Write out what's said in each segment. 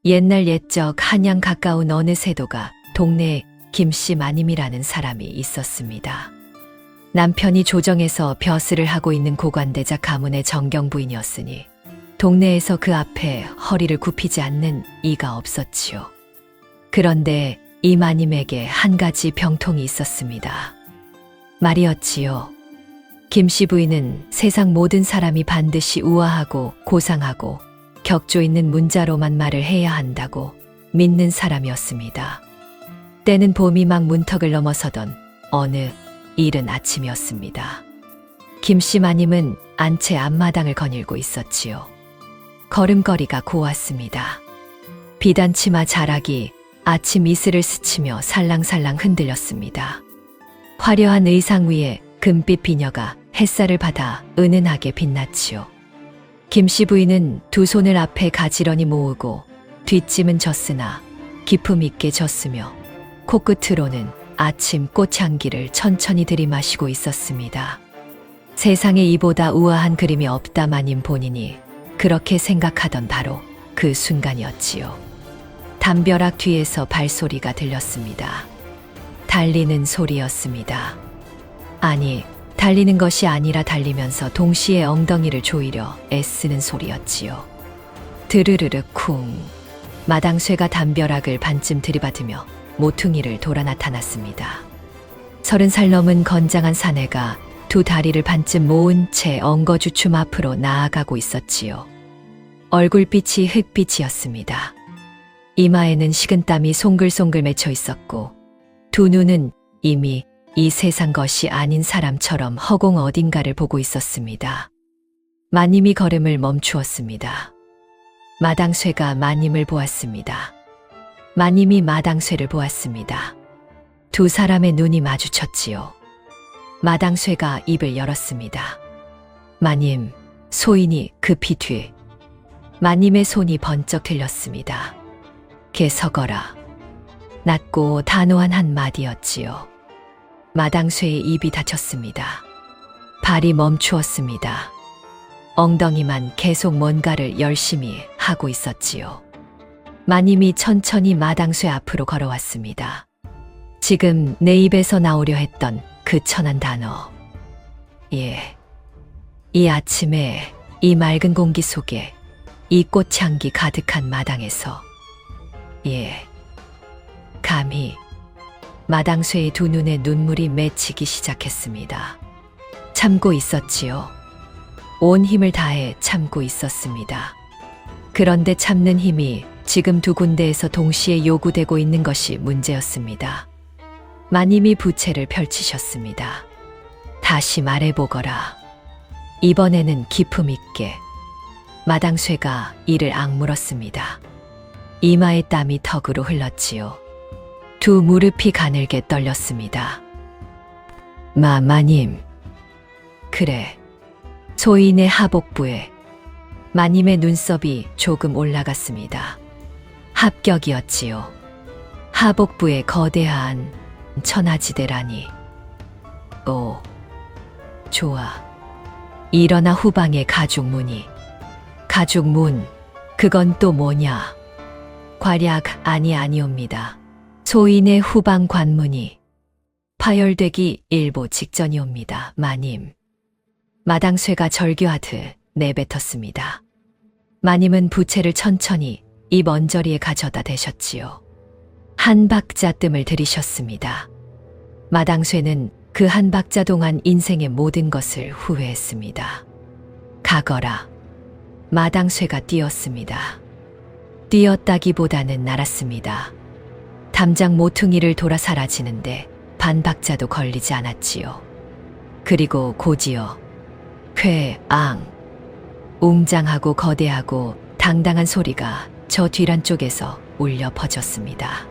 옛날 옛적 한양 가까운 어느 세도가 동네에 김씨 마님이라는 사람이 있었습니다. 남편이 조정에서 벼슬을 하고 있는 고관대자 가문의 정경 부인이었으니 동네에서 그 앞에 허리를 굽히지 않는 이가 없었지요. 그런데 이 마님에게 한 가지 병통이 있었습니다. 말이었지요. 김씨 부인은 세상 모든 사람이 반드시 우아하고 고상하고 격조 있는 문자로만 말을 해야 한다고 믿는 사람이었습니다. 때는 봄이 막 문턱을 넘어서던 어느 이른 아침이었습니다. 김씨 마님은 안채 앞마당을 거닐고 있었지요. 걸음걸이가 고왔습니다. 비단 치마 자락이 아침 이슬을 스치며 살랑살랑 흔들렸습니다. 화려한 의상 위에 금빛 비녀가 햇살을 받아 은은하게 빛났지요. 김씨 부인은 두 손을 앞에 가지런히 모으고 뒷짐은 졌으나 기품 있게 졌으며 코끝으로는 아침 꽃향기를 천천히 들이마시고 있었습니다. 세상에 이보다 우아한 그림이 없다 마님 본인이 그렇게 생각하던 바로 그 순간이었지요. 담벼락 뒤에서 발소리가 들렸습니다. 달리는 소리였습니다. 아니, 달리는 것이 아니라 달리면서 동시에 엉덩이를 조이려 애쓰는 소리였지요. 드르르르 쿵. 마당쇠가 담벼락을 반쯤 들이받으며 모퉁이를 돌아 나타났습니다. 30살 넘은 건장한 사내가 두 다리를 반쯤 모은 채 엉거주춤 앞으로 나아가고 있었지요. 얼굴빛이 흑빛이었습니다. 이마에는 식은땀이 송글송글 맺혀 있었고 두 눈은 이미 이 세상 것이 아닌 사람처럼 허공 어딘가를 보고 있었습니다. 마님이 걸음을 멈추었습니다. 마당쇠가 마님을 보았습니다. 마님이 마당쇠를 보았습니다. 두 사람의 눈이 마주쳤지요. 마당쇠가 입을 열었습니다. 마님, 소인이 급히 뒤. 마님의 손이 번쩍 들렸습니다. 개 서거라. 낮고 단호한 한마디였지요. 마당쇠의 입이 닫혔습니다. 발이 멈추었습니다. 엉덩이만 계속 뭔가를 열심히 하고 있었지요. 마님이 천천히 마당쇠 앞으로 걸어왔습니다. 지금 내 입에서 나오려 했던 그 천한 단어. 예. 이 아침에 이 맑은 공기 속에 이 꽃향기 가득한 마당에서 예. 감히 마당쇠의 두 눈에 눈물이 맺히기 시작했습니다. 참고 있었지요. 온 힘을 다해 참고 있었습니다. 그런데 참는 힘이 지금 두 군데에서 동시에 요구되고 있는 것이 문제였습니다. 마님이 부채를 펼치셨습니다. 다시 말해보거라. 이번에는 기품 있게. 마당쇠가 이를 악물었습니다. 이마에 땀이 턱으로 흘렀지요. 두 무릎이 가늘게 떨렸습니다. 마님. 그래. 소인의 하복부에 마님의 눈썹이 조금 올라갔습니다. 합격이었지요. 하복부에 거대한 천하지대라니. 오, 좋아. 일어나 후방의 가죽문이. 가죽문, 그건 또 뭐냐? 괄약 아니옵니다. 소인의 후방 관문이 파열되기 일보 직전이옵니다. 마님. 마당쇠가 절규하듯 내뱉었습니다. 마님은 부채를 천천히 입 언저리에 가져다 대셨지요. 한 박자 뜸을 들이셨습니다. 마당쇠는 그 한 박자 동안 인생의 모든 것을 후회했습니다. 가거라. 마당쇠가 뛰었습니다. 뛰었다기보다는 날았습니다. 담장 모퉁이를 돌아 사라지는데 반 박자도 걸리지 않았지요. 그리고 곧이어 쾌앙 웅장하고 거대하고 당당한 소리가 저 뒤란 쪽에서 울려 퍼졌습니다.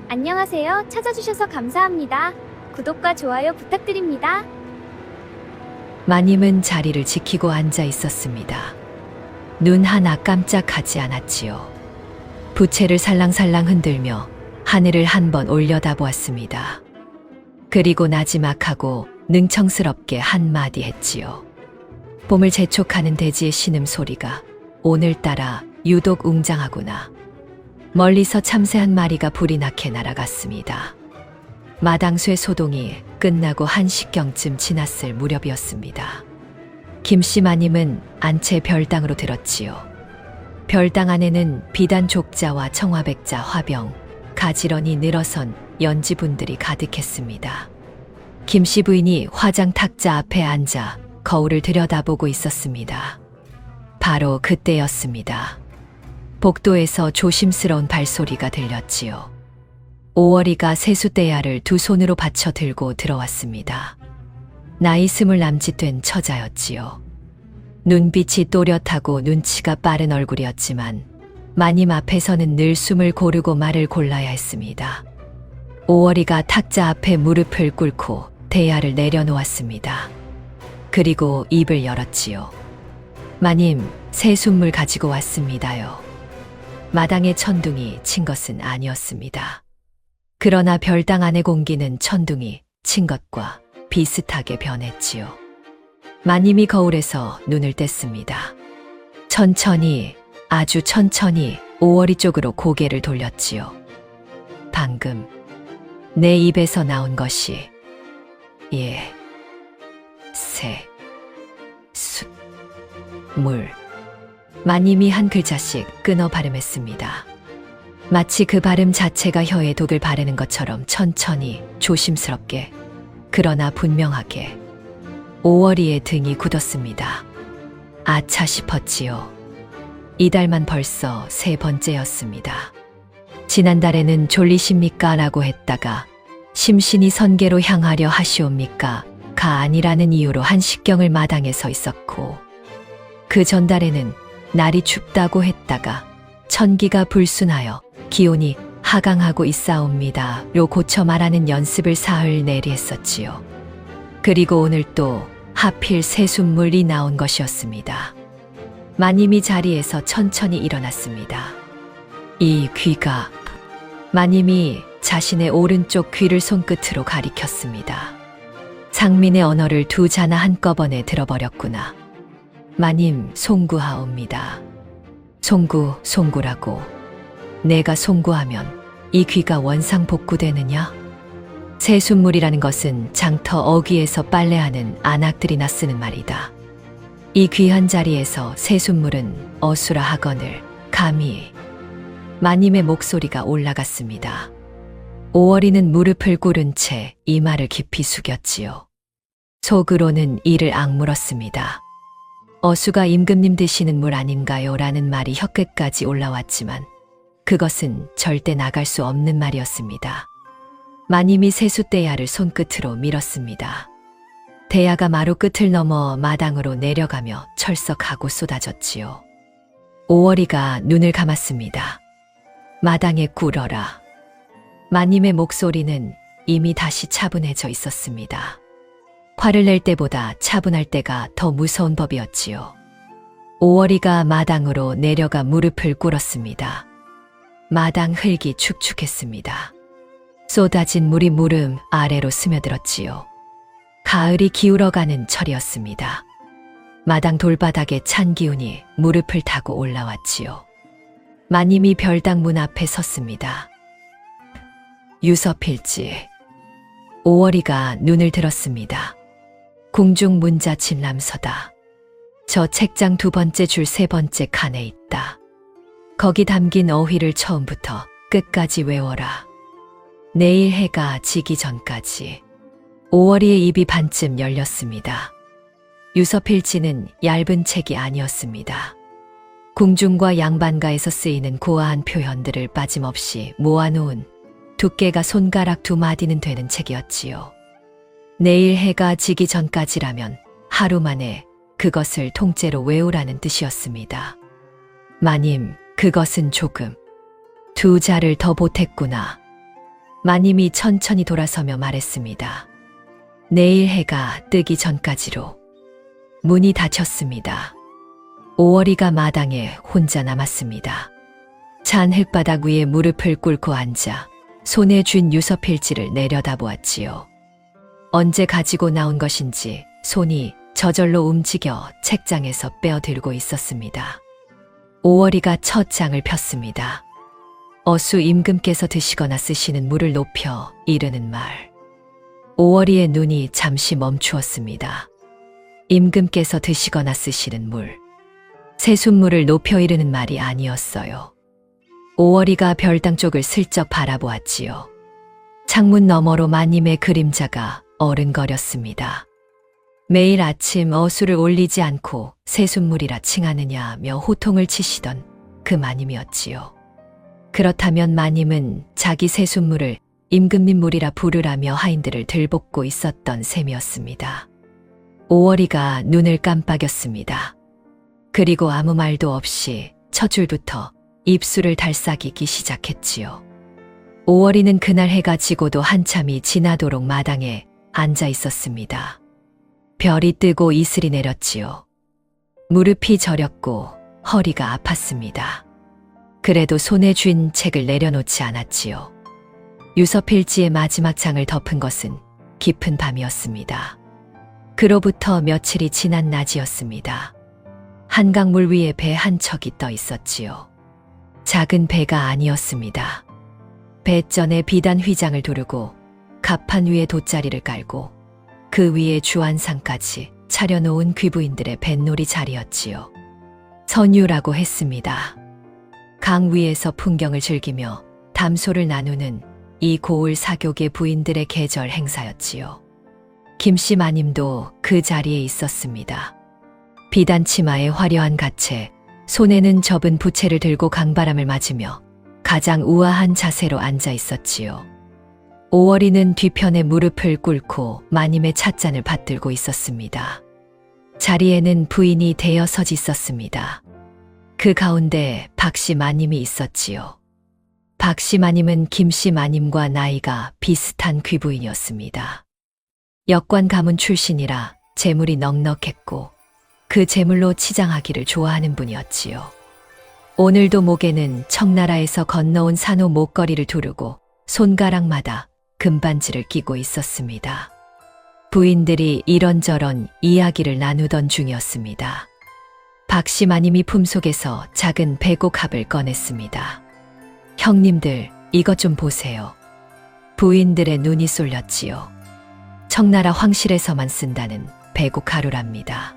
안녕하세요. 찾아주셔서 감사합니다. 구독과 좋아요 부탁드립니다. 마님은 자리를 지키고 앉아 있었습니다. 눈 하나 깜짝하지 않았지요. 부채를 살랑살랑 흔들며 하늘을 한번 올려다보았습니다. 그리고 나지막하고 능청스럽게 한마디 했지요. 봄을 재촉하는 대지의 신음소리가 오늘따라 유독 웅장하구나. 멀리서 참새 한 마리가 불이 나게 날아갔습니다. 마당쇠 소동이 끝나고 1시경쯤 지났을 무렵이었습니다. 김씨 마님은 안채 별당으로 들었지요. 별당 안에는 비단 족자와 청화백자 화병, 가지런히 늘어선 연지분들이 가득했습니다. 김씨 부인이 화장 탁자 앞에 앉아 거울을 들여다보고 있었습니다. 바로 그때였습니다. 복도에서 조심스러운 발소리가 들렸지요. 오월이가 세숫대야를 두 손으로 받쳐 들고 들어왔습니다. 나이 20 남짓된 처자였지요. 눈빛이 또렷하고 눈치가 빠른 얼굴이었지만 마님 앞에서는 늘 숨을 고르고 말을 골라야 했습니다. 오월이가 탁자 앞에 무릎을 꿇고 대야를 내려놓았습니다. 그리고 입을 열었지요. 마님, 새순물 가지고 왔습니다요. 마당에 천둥이 친 것은 아니었습니다. 그러나 별당 안의 공기는 천둥이 친 것과 비슷하게 변했지요. 마님이 거울에서 눈을 뗐습니다. 천천히, 아주 천천히 오월이 쪽으로 고개를 돌렸지요. 방금 내 입에서 나온 것이 숫, 물. 마님이 한 글자씩 끊어 발음했습니다. 마치 그 발음 자체가 혀에 독을 바르는 것처럼 천천히, 조심스럽게, 그러나 분명하게. 오월이의 등이 굳었습니다. 아차 싶었지요. 이달만 벌써 3번째였습니다. 지난달에는 졸리십니까? 라고 했다가 심신이 선계로 향하려 하시옵니까? 가 아니라는 이유로 한식경을 마당에 서 있었고, 그 전달에는 날이 춥다고 했다가 천기가 불순하여 기온이 하강하고 있사옵니다. 로 고쳐 말하는 연습을 사흘 내리 했었지요. 그리고 오늘 또 하필 새순물이 나온 것이었습니다. 마님이 자리에서 천천히 일어났습니다. 이 귀가, 마님이 자신의 오른쪽 귀를 손끝으로 가리켰습니다. 상민의 언어를 두 자나 한꺼번에 들어버렸구나. 마님, 송구하옵니다. 송구라고. 내가 송구하면 이 귀가 원상복구되느냐? 새순물이라는 것은 장터 어귀에서 빨래하는 안악들이나 쓰는 말이다. 이 귀한 자리에서 새순물은 어수라 하거늘 감히. 마님의 목소리가 올라갔습니다. 오월이는 무릎을 꿇은 채 이마를 깊이 숙였지요. 속으로는 이를 악물었습니다. 어수가 임금님 드시는 물 아닌가요? 라는 말이 혀끝까지 올라왔지만 그것은 절대 나갈 수 없는 말이었습니다. 마님이 세숫대야를 손끝으로 밀었습니다. 대야가 마루 끝을 넘어 마당으로 내려가며 철썩하고 쏟아졌지요. 오월이가 눈을 감았습니다. 마당에 꿇어라. 마님의 목소리는 이미 다시 차분해져 있었습니다. 화를 낼 때보다 차분할 때가 더 무서운 법이었지요. 오월이가 마당으로 내려가 무릎을 꿇었습니다. 마당 흙이 축축했습니다. 쏟아진 물이 무릎 아래로 스며들었지요. 가을이 기울어가는 철이었습니다. 마당 돌바닥에 찬 기운이 무릎을 타고 올라왔지요. 마님이 별당 문 앞에 섰습니다. 유서필지. 오월이가 눈을 들었습니다. 궁중 문자 진람서다. 저 책장 2번째 줄 3번째 칸에 있다. 거기 담긴 어휘를 처음부터 끝까지 외워라. 내일 해가 지기 전까지. 오월이의 입이 반쯤 열렸습니다. 유서필지는 얇은 책이 아니었습니다. 궁중과 양반가에서 쓰이는 고아한 표현들을 빠짐없이 모아놓은 두께가 손가락 2마디는 되는 책이었지요. 내일 해가 지기 전까지라면 하루 만에 그것을 통째로 외우라는 뜻이었습니다. 마님, 그것은 조금 2자를 더 보탰구나. 마님이 천천히 돌아서며 말했습니다. 내일 해가 뜨기 전까지로. 문이 닫혔습니다. 오월이가 마당에 혼자 남았습니다. 찬 흙바닥 위에 무릎을 꿇고 앉아 손에 쥔 유서필지를 내려다보았지요. 언제 가지고 나온 것인지 손이 저절로 움직여 책장에서 빼어들고 있었습니다. 오월이가 첫 장을 폈습니다. 어수 임금께서 드시거나 쓰시는 물을 높여 이르는 말. 오월이의 눈이 잠시 멈추었습니다. 임금께서 드시거나 쓰시는 물. 세숫물을 높여 이르는 말이 아니었어요. 오월이가 별당 쪽을 슬쩍 바라보았지요. 창문 너머로 마님의 그림자가 어른거렸습니다. 매일 아침 어수를 올리지 않고 세숫물이라 칭하느냐며 호통을 치시던 그 마님이었지요. 그렇다면 마님은 자기 세숫물을 임금님 물이라 부르라며 하인들을 들볶고 있었던 셈이었습니다. 오월이가 눈을 깜빡였습니다. 그리고 아무 말도 없이 첫 줄부터 입술을 달싹이기 시작했지요. 오월이는 그날 해가 지고도 한참이 지나도록 마당에 앉아 있었습니다. 별이 뜨고 이슬이 내렸지요. 무릎이 저렸고 허리가 아팠습니다. 그래도 손에 쥔 책을 내려놓지 않았지요. 유서필지의 마지막 장을 덮은 것은 깊은 밤이었습니다. 그로부터 며칠이 지난 낮이었습니다. 한강물 위에 배 한 척이 떠 있었지요. 작은 배가 아니었습니다. 배전에 비단 휘장을 두르고 갑판 위에 돗자리를 깔고 그 위에 주안상까지 차려놓은 귀부인들의 뱃놀이 자리였지요. 선유라고 했습니다. 강 위에서 풍경을 즐기며 담소를 나누는 이 고을 사교계 부인들의 계절 행사였지요. 김씨 마님도 그 자리에 있었습니다. 비단 치마에 화려한 가채, 손에는 접은 부채를 들고 강바람을 맞으며 가장 우아한 자세로 앉아 있었지요. 오월이는 뒤편에 무릎을 꿇고 마님의 찻잔을 받들고 있었습니다. 자리에는 부인이 대여섯 있었습니다. 그 가운데 박씨 마님이 있었지요. 박씨 마님은 김씨 마님과 나이가 비슷한 귀부인이었습니다. 역관 가문 출신이라 재물이 넉넉했고 그 재물로 치장하기를 좋아하는 분이었지요. 오늘도 목에는 청나라에서 건너온 산호 목걸이를 두르고 손가락마다 금반지를 끼고 있었습니다. 부인들이 이런저런 이야기를 나누던 중이었습니다. 박씨 마님이 품속에서 작은 배곡합을 꺼냈습니다. 형님들, 이것 좀 보세요. 부인들의 눈이 쏠렸지요. 청나라 황실에서만 쓴다는 배곡가루랍니다.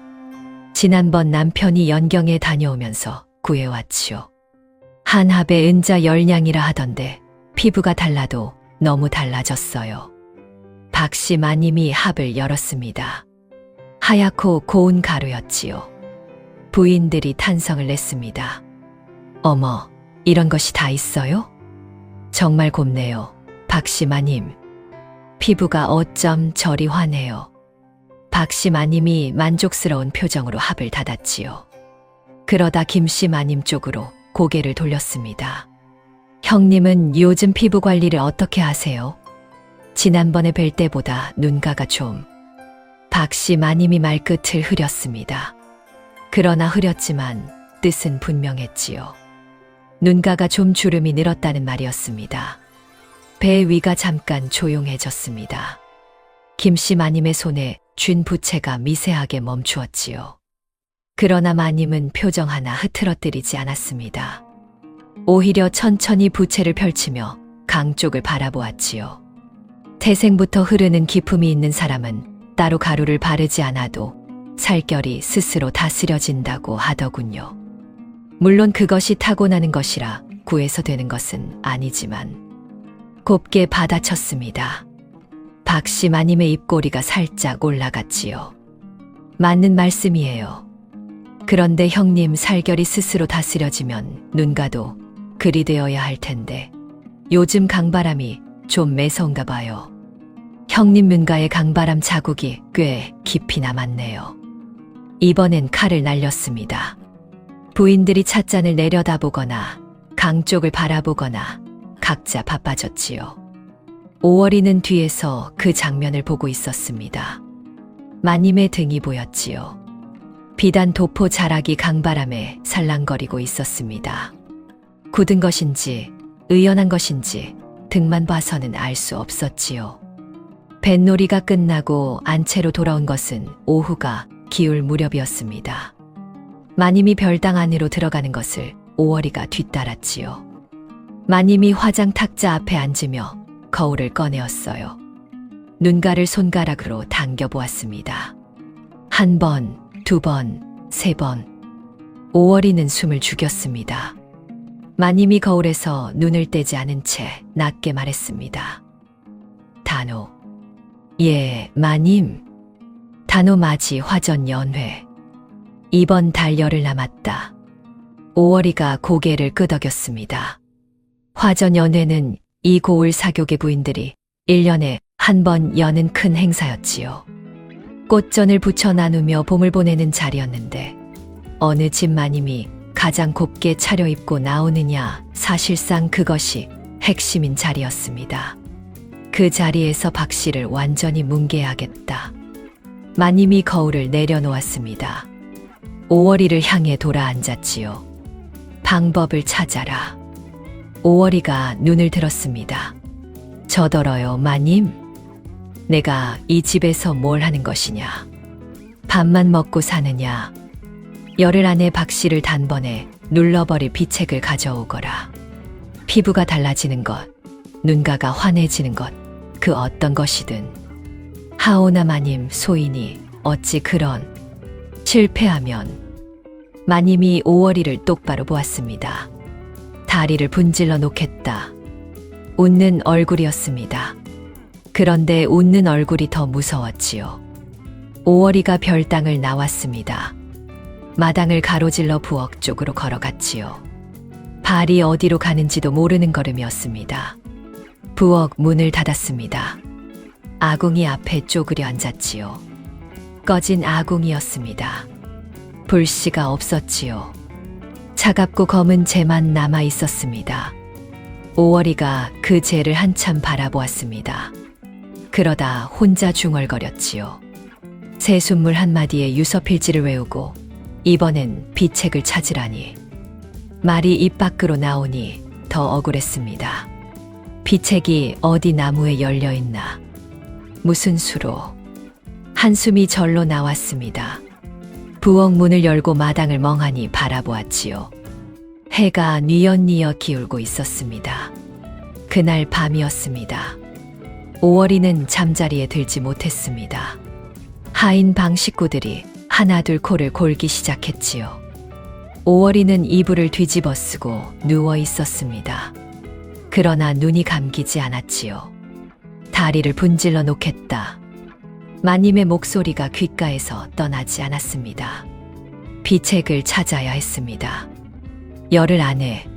지난번 남편이 연경에 다녀오면서 구해왔지요. 한 합에 은자 10냥이라 하던데 피부가 달라도 너무 달라졌어요. 박씨 마님이 합을 열었습니다. 하얗고 고운 가루였지요. 부인들이 탄성을 냈습니다. 어머, 이런 것이 다 있어요? 정말 곱네요. 박씨 마님. 피부가 어쩜 저리 환해요. 박씨 마님이 만족스러운 표정으로 합을 닫았지요. 그러다 김씨 마님 쪽으로 고개를 돌렸습니다. 형님은 요즘 피부 관리를 어떻게 하세요? 지난번에 뵐 때보다 눈가가 좀... 박씨 마님이 말끝을 흐렸습니다. 그러나 흐렸지만 뜻은 분명했지요. 눈가가 좀 주름이 늘었다는 말이었습니다. 배 위가 잠깐 조용해졌습니다. 김씨 마님의 손에 쥔 부채가 미세하게 멈추었지요. 그러나 마님은 표정 하나 흐트러뜨리지 않았습니다. 오히려 천천히 부채를 펼치며 강 쪽을 바라보았지요. 태생부터 흐르는 기품이 있는 사람은 따로 가루를 바르지 않아도 살결이 스스로 다스려진다고 하더군요. 물론 그것이 타고나는 것이라 구해서 되는 것은 아니지만 곱게 받아쳤습니다. 박씨 마님의 입꼬리가 살짝 올라갔지요. 맞는 말씀이에요. 그런데 형님 살결이 스스로 다스려지면 눈가도 그리 되어야 할 텐데 요즘 강바람이 좀 매서운가 봐요. 형님 눈가에 강바람 자국이 꽤 깊이 남았네요. 이번엔 칼을 날렸습니다. 부인들이 찻잔을 내려다보거나 강 쪽을 바라보거나 각자 바빠졌지요. 오월이는 뒤에서 그 장면을 보고 있었습니다. 마님의 등이 보였지요. 비단 도포 자락이 강바람에 살랑거리고 있었습니다. 굳은 것인지 의연한 것인지 등만 봐서는 알 수 없었지요. 뱃놀이가 끝나고 안채로 돌아온 것은 오후가 기울 무렵이었습니다. 마님이 별당 안으로 들어가는 것을 오월이가 뒤따랐지요. 마님이 화장 탁자 앞에 앉으며 거울을 꺼내었어요. 눈가를 손가락으로 당겨보았습니다. 한 번, 두 번, 세 번. 오월이는 숨을 죽였습니다. 마님이 거울에서 눈을 떼지 않은 채 낮게 말했습니다. 단호. 예, 마님. 단호 맞이 화전 연회. 이번 달 열흘 남았다. 오월이가 고개를 끄덕였습니다. 화전 연회는 이 고을 사교계 부인들이 1년에 한 번 여는 큰 행사였지요. 꽃전을 붙여 나누며 봄을 보내는 자리였는데 어느 집 마님이 가장 곱게 차려입고 나오느냐, 사실상 그것이 핵심인 자리였습니다. 그 자리에서 박 씨를 완전히 뭉개야겠다. 마님이 거울을 내려놓았습니다. 오월이를 향해 돌아 앉았지요. 방법을 찾아라. 오월이가 눈을 들었습니다. 저더러요, 마님. 내가 이 집에서 뭘 하는 것이냐. 밥만 먹고 사느냐. 열흘 안에 박 씨를 단번에 눌러버릴 비책을 가져오거라. 피부가 달라지는 것, 눈가가 환해지는 것, 그 어떤 것이든. 하오나 마님 소인이 어찌 그런. 실패하면. 마님이 오월이를 똑바로 보았습니다. 다리를 분질러 놓겠다. 웃는 얼굴이었습니다. 그런데 웃는 얼굴이 더 무서웠지요. 오월이가 별당을 나왔습니다. 마당을 가로질러 부엌 쪽으로 걸어갔지요. 발이 어디로 가는지도 모르는 걸음이었습니다. 부엌 문을 닫았습니다. 아궁이 앞에 쪼그려 앉았지요. 꺼진 아궁이였습니다. 불씨가 없었지요. 차갑고 검은 재만 남아 있었습니다. 오월이가 그 재를 한참 바라보았습니다. 그러다 혼자 중얼거렸지요. 새순물 한마디에 유서필지를 외우고 이번엔 비책을 찾으라니. 말이 입 밖으로 나오니 더 억울했습니다. 비책이 어디 나무에 열려있나. 무슨 수로. 한숨이 절로 나왔습니다. 부엌 문을 열고 마당을 멍하니 바라보았지요. 해가 뉘엿뉘엿 기울고 있었습니다. 그날 밤이었습니다. 오월이는 잠자리에 들지 못했습니다. 하인 방 식구들이 하나둘 코를 골기 시작했지요. 오월이는 이불을 뒤집어 쓰고 누워 있었습니다. 그러나 눈이 감기지 않았지요. 다리를 분질러 놓겠다. 마님의 목소리가 귓가에서 떠나지 않았습니다. 비책을 찾아야 했습니다. 열흘 안에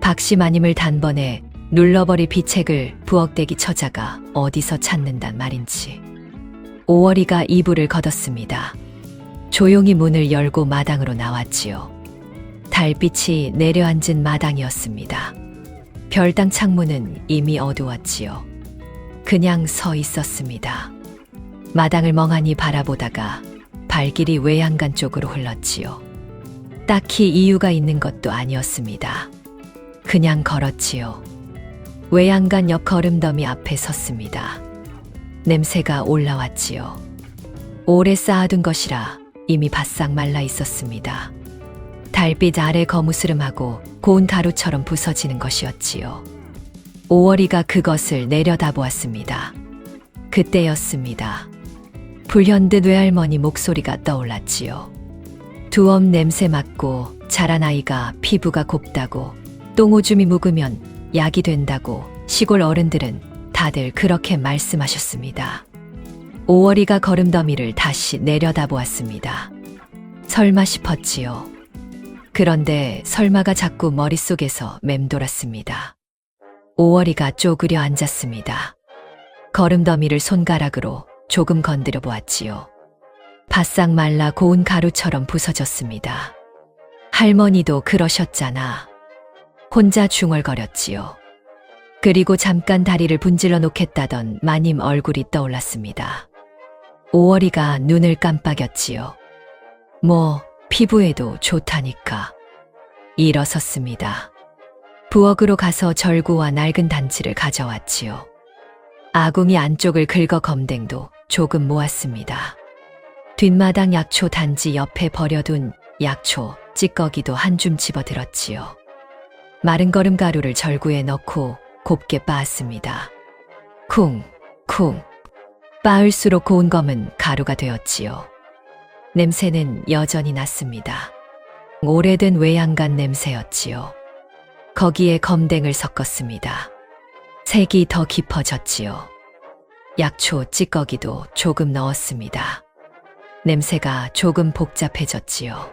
박씨 마님을 단번에 눌러버릴 비책을 부엌대기 처자가 어디서 찾는단 말인지. 오월이가 이불을 걷었습니다. 조용히 문을 열고 마당으로 나왔지요. 달빛이 내려앉은 마당이었습니다. 별당 창문은 이미 어두웠지요. 그냥 서 있었습니다. 마당을 멍하니 바라보다가 발길이 외양간 쪽으로 흘렀지요. 딱히 이유가 있는 것도 아니었습니다. 그냥 걸었지요. 외양간 옆 거름더미 앞에 섰습니다. 냄새가 올라왔지요. 오래 쌓아둔 것이라 이미 바싹 말라 있었습니다. 달빛 아래 거무스름하고 고운 가루처럼 부서지는 것이었지요. 오월이가 그것을 내려다보았습니다. 그때였습니다. 불현듯 외할머니 목소리가 떠올랐지요. 두엄 냄새 맡고 자란 아이가 피부가 곱다고, 똥오줌이 묵으면 약이 된다고 시골 어른들은 다들 그렇게 말씀하셨습니다. 오월이가 거름더미를 다시 내려다보았습니다. 설마 싶었지요. 그런데 설마가 자꾸 머릿속에서 맴돌았습니다. 오월이가 쪼그려 앉았습니다. 거름더미를 손가락으로 조금 건드려 보았지요. 바싹 말라 고운 가루처럼 부서졌습니다. 할머니도 그러셨잖아. 혼자 중얼거렸지요. 그리고 잠깐 다리를 분질러 놓겠다던 마님 얼굴이 떠올랐습니다. 오월이가 눈을 깜빡였지요. 뭐 피부에도 좋다니까. 일어섰습니다. 부엌으로 가서 절구와 낡은 단지를 가져왔지요. 아궁이 안쪽을 긁어 검댕도 조금 모았습니다. 뒷마당 약초 단지 옆에 버려둔 약초 찌꺼기도 한 줌 집어들었지요. 마른 거름 가루를 절구에 넣고 곱게 빻았습니다. 쿵, 쿵. 빻을수록 고운 검은 가루가 되었지요. 냄새는 여전히 났습니다. 오래된 외양간 냄새였지요. 거기에 검댕을 섞었습니다. 색이 더 깊어졌지요. 약초 찌꺼기도 조금 넣었습니다. 냄새가 조금 복잡해졌지요.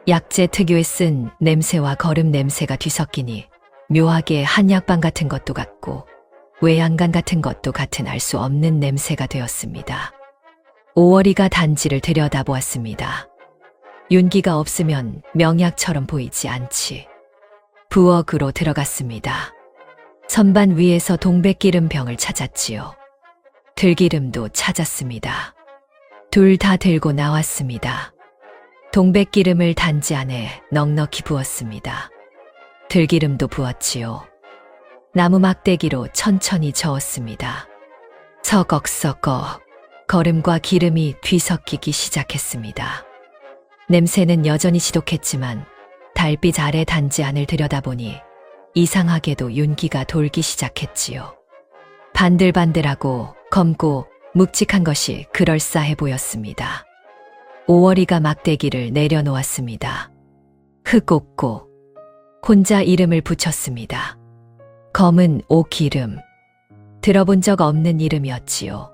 약재 특유의 쓴 냄새와 거름 냄새가 뒤섞이니 묘하게 한약방 같은 것도 같고 외양간 같은 것도 같은 알 수 없는 냄새가 되었습니다. 오월이가 단지를 들여다보았습니다. 윤기가 없으면 명약처럼 보이지 않지. 부엌으로 들어갔습니다. 선반 위에서 동백기름 병을 찾았지요. 들기름도 찾았습니다. 둘 다 들고 나왔습니다. 동백기름을 단지 안에 넉넉히 부었습니다. 들기름도 부었지요. 나무 막대기로 천천히 저었습니다. 서걱서걱 거름과 기름이 뒤섞이기 시작했습니다. 냄새는 여전히 지독했지만 달빛 아래 단지 안을 들여다보니 이상하게도 윤기가 돌기 시작했지요. 반들반들하고 검고 묵직한 것이 그럴싸해 보였습니다. 오월이가 막대기를 내려놓았습니다. 흑옥고 혼자 이름을 붙였습니다. 검은 오기름. 들어본 적 없는 이름이었지요.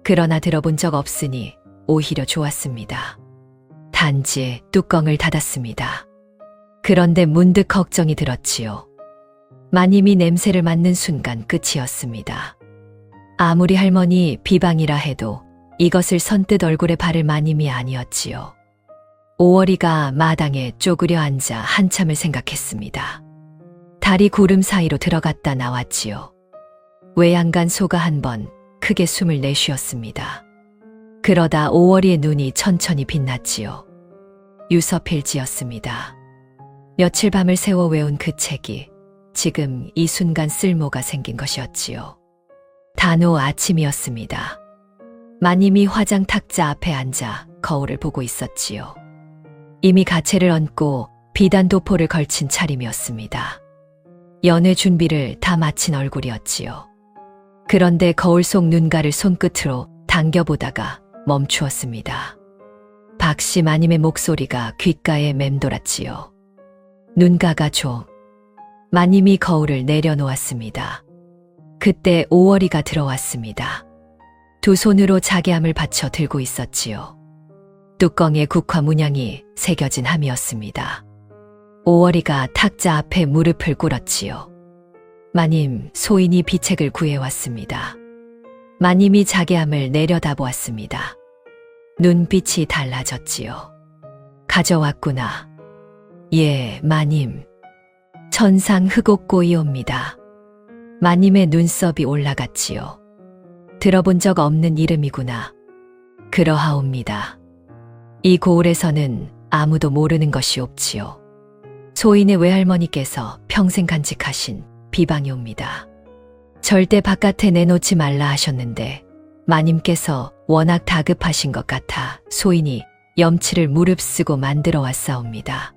그러나 들어본 적 없으니 오히려 좋았습니다. 단지 뚜껑을 닫았습니다. 그런데 문득 걱정이 들었지요. 마님이 냄새를 맡는 순간 끝이었습니다. 아무리 할머니 비방이라 해도 이것을 선뜻 얼굴에 바를 마님이 아니었지요. 오월이가 마당에 쪼그려 앉아 한참을 생각했습니다. 달이 구름 사이로 들어갔다 나왔지요. 외양간 소가 한 번 크게 숨을 내쉬었습니다. 그러다 오월이의 눈이 천천히 빛났지요. 유서필지였습니다. 며칠 밤을 새워 외운 그 책이 지금 이 순간 쓸모가 생긴 것이었지요. 단오 아침이었습니다. 마님이 화장 탁자 앞에 앉아 거울을 보고 있었지요. 이미 가채를 얹고 비단 도포를 걸친 차림이었습니다. 연회 준비를 다 마친 얼굴이었지요. 그런데 거울 속 눈가를 손끝으로 당겨보다가 멈추었습니다. 박씨 마님의 목소리가 귓가에 맴돌았지요. 눈가가 좀. 마님이 거울을 내려놓았습니다. 그때 오월이가 들어왔습니다. 두 손으로 자개함을 받쳐 들고 있었지요. 뚜껑에 국화 문양이 새겨진 함이었습니다. 오월이가 탁자 앞에 무릎을 꿇었지요. 마님, 소인이 비책을 구해왔습니다. 마님이 자개함을 내려다보았습니다. 눈빛이 달라졌지요. 가져왔구나. 예, 마님. 천상 흑옥고이옵니다. 마님의 눈썹이 올라갔지요. 들어본 적 없는 이름이구나. 그러하옵니다. 이 고을에서는 아무도 모르는 것이 없지요. 소인의 외할머니께서 평생 간직하신 비방이옵니다. 절대 바깥에 내놓지 말라 하셨는데 마님께서 워낙 다급하신 것 같아 소인이 염치를 무릅쓰고 만들어 왔사옵니다.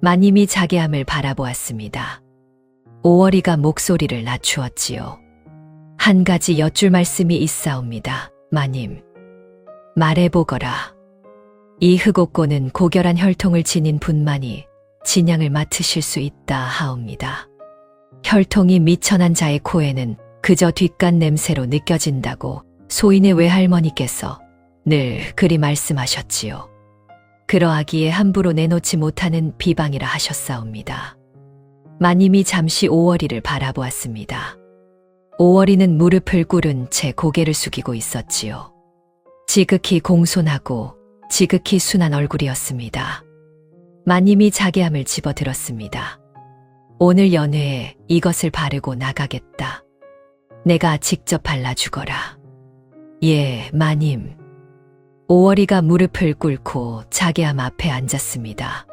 마님이 자개함을 바라보았습니다. 오월이가 목소리를 낮추었지요. 한 가지 여쭐 말씀이 있사옵니다. 마님. 말해보거라. 이 흑옥고는 고결한 혈통을 지닌 분만이 진양을 맡으실 수 있다 하옵니다. 혈통이 미천한 자의 코에는 그저 뒷간 냄새로 느껴진다고 소인의 외할머니께서 늘 그리 말씀하셨지요. 그러하기에 함부로 내놓지 못하는 비방이라 하셨사옵니다. 마님이 잠시 오월이를 바라보았습니다. 오월이는 무릎을 꿇은 채 고개를 숙이고 있었지요. 지극히 공손하고 지극히 순한 얼굴이었습니다. 마님이 자개함을 집어들었습니다. 오늘 연회에 이것을 바르고 나가겠다. 내가 직접 발라주거라. 예, 마님. 오월이가 무릎을 꿇고 자개함 앞에 앉았습니다.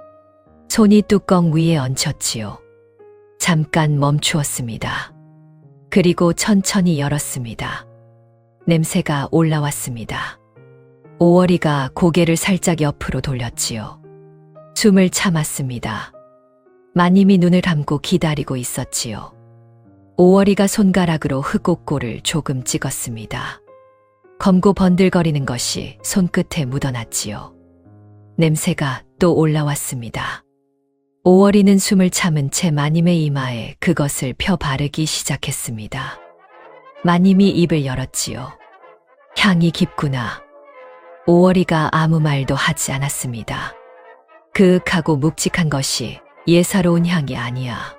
손이 뚜껑 위에 얹혔지요. 잠깐 멈추었습니다. 그리고 천천히 열었습니다. 냄새가 올라왔습니다. 오월이가 고개를 살짝 옆으로 돌렸지요. 숨을 참았습니다. 마님이 눈을 감고 기다리고 있었지요. 오월이가 손가락으로 흑옥골을 조금 찍었습니다. 검고 번들거리는 것이 손끝에 묻어났지요. 냄새가 또 올라왔습니다. 오월이는 숨을 참은 채 마님의 이마에 그것을 펴 바르기 시작했습니다. 마님이 입을 열었지요. 향이 깊구나. 오월이가 아무 말도 하지 않았습니다. 그윽하고 묵직한 것이 예사로운 향이 아니야.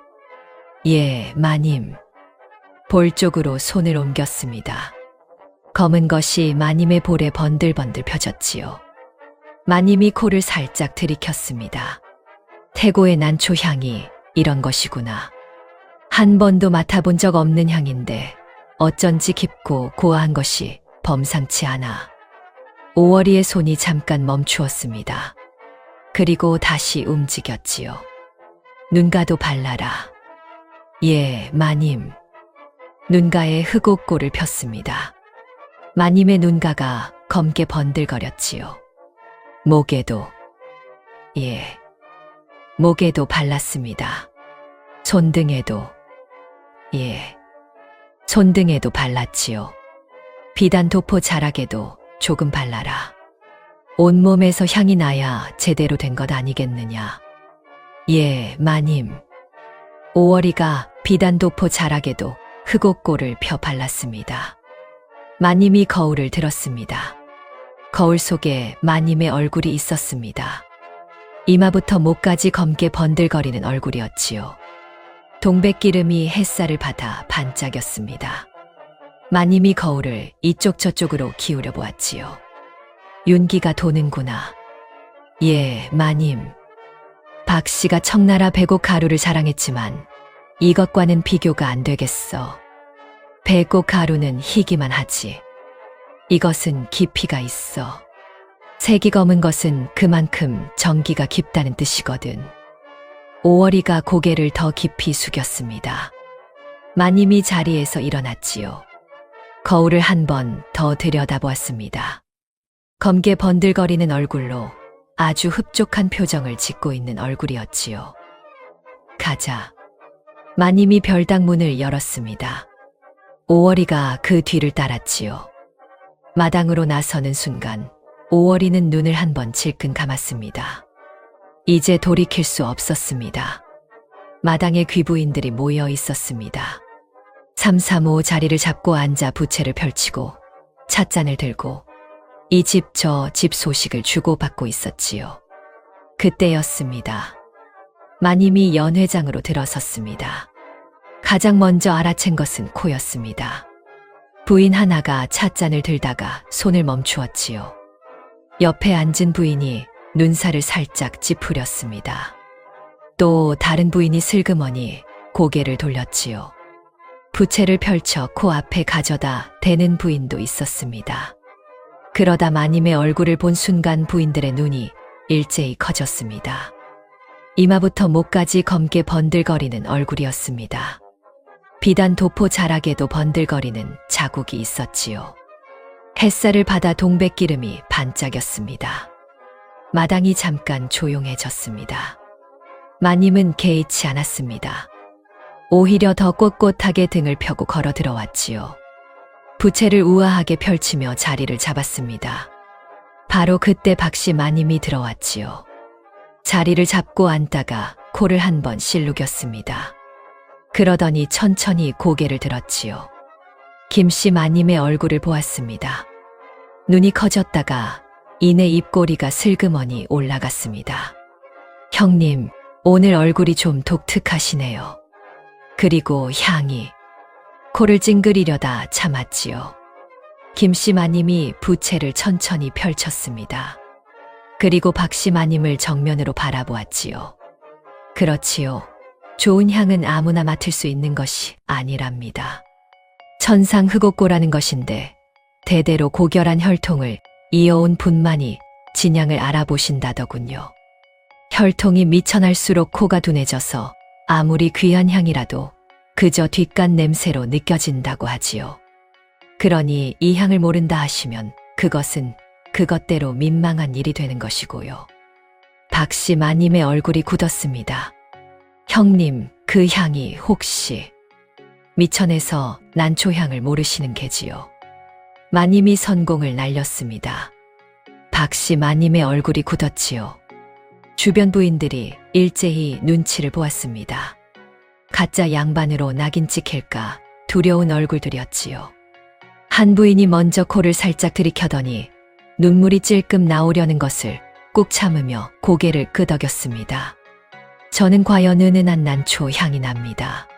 예, 마님. 볼 쪽으로 손을 옮겼습니다. 검은 것이 마님의 볼에 번들번들 펴졌지요. 마님이 코를 살짝 들이켰습니다. 태고의 난초 향이 이런 것이구나. 한 번도 맡아본 적 없는 향인데 어쩐지 깊고 고와한 것이 범상치 않아. 오월이의 손이 잠깐 멈추었습니다. 그리고 다시 움직였지요. 눈가도 발라라. 예, 마님. 눈가에 흑옥골을 폈습니다. 마님의 눈가가 검게 번들거렸지요. 목에도, 예, 목에도 발랐습니다. 손등에도, 예, 손등에도 발랐지요. 비단 도포 자락에도 조금 발라라. 온몸에서 향이 나야 제대로 된 것 아니겠느냐. 예, 마님. 오월이가 비단 도포 자락에도 흑옥골을 펴 발랐습니다. 마님이 거울을 들었습니다. 거울 속에 마님의 얼굴이 있었습니다. 이마부터 목까지 검게 번들거리는 얼굴이었지요. 동백기름이 햇살을 받아 반짝였습니다. 마님이 거울을 이쪽 저쪽으로 기울여 보았지요. 윤기가 도는구나. 예, 마님. 박 씨가 청나라 백옥 가루를 자랑했지만 이것과는 비교가 안 되겠어. 백옥 가루는 희기만 하지. 이것은 깊이가 있어. 색이 검은 것은 그만큼 정기가 깊다는 뜻이거든. 오월이가 고개를 더 깊이 숙였습니다. 마님이 자리에서 일어났지요. 거울을 한 번 더 들여다보았습니다. 검게 번들거리는 얼굴로 아주 흡족한 표정을 짓고 있는 얼굴이었지요. 가자. 마님이 별당 문을 열었습니다. 오월이가 그 뒤를 따랐지요. 마당으로 나서는 순간 오월이는 눈을 한 번 질끈 감았습니다. 이제 돌이킬 수 없었습니다. 마당에 귀부인들이 모여 있었습니다. 335 자리를 잡고 앉아 부채를 펼치고 찻잔을 들고 이 집 저 집 소식을 주고받고 있었지요. 그때였습니다. 마님이 연회장으로 들어섰습니다. 가장 먼저 알아챈 것은 코였습니다. 부인 하나가 찻잔을 들다가 손을 멈추었지요. 옆에 앉은 부인이 눈살을 살짝 찌푸렸습니다. 또 다른 부인이 슬그머니 고개를 돌렸지요. 부채를 펼쳐 코 앞에 가져다 대는 부인도 있었습니다. 그러다 마님의 얼굴을 본 순간 부인들의 눈이 일제히 커졌습니다. 이마부터 목까지 검게 번들거리는 얼굴이었습니다. 비단 도포 자락에도 번들거리는 자국이 있었지요. 햇살을 받아 동백기름이 반짝였습니다. 마당이 잠깐 조용해졌습니다. 마님은 개의치 않았습니다. 오히려 더 꼿꼿하게 등을 펴고 걸어 들어왔지요. 부채를 우아하게 펼치며 자리를 잡았습니다. 바로 그때 박씨 마님이 들어왔지요. 자리를 잡고 앉다가 코를 한 번 실룩였습니다. 그러더니 천천히 고개를 들었지요. 김씨 마님의 얼굴을 보았습니다. 눈이 커졌다가 이내 입꼬리가 슬그머니 올라갔습니다. 형님, 오늘 얼굴이 좀 독특하시네요. 그리고 향이. 코를 찡그리려다 참았지요. 김씨 마님이 부채를 천천히 펼쳤습니다. 그리고 박씨 마님을 정면으로 바라보았지요. 그렇지요. 좋은 향은 아무나 맡을 수 있는 것이 아니랍니다. 천상 흑옥고라는 것인데 대대로 고결한 혈통을 이어온 분만이 진향을 알아보신다더군요. 혈통이 미천할수록 코가 둔해져서 아무리 귀한 향이라도 그저 뒷간 냄새로 느껴진다고 하지요. 그러니 이 향을 모른다 하시면 그것은 그것대로 민망한 일이 되는 것이고요. 박씨 마님의 얼굴이 굳었습니다. 형님, 그 향이 혹시 미천에서 난초향을 모르시는 게지요. 마님이 선공을 날렸습니다. 박씨 마님의 얼굴이 굳었지요. 주변 부인들이 일제히 눈치를 보았습니다. 가짜 양반으로 낙인 찍힐까 두려운 얼굴들이었지요. 한 부인이 먼저 코를 살짝 들이켜더니 눈물이 찔끔 나오려는 것을 꾹 참으며 고개를 끄덕였습니다. 저는 과연 은은한 난초 향이 납니다.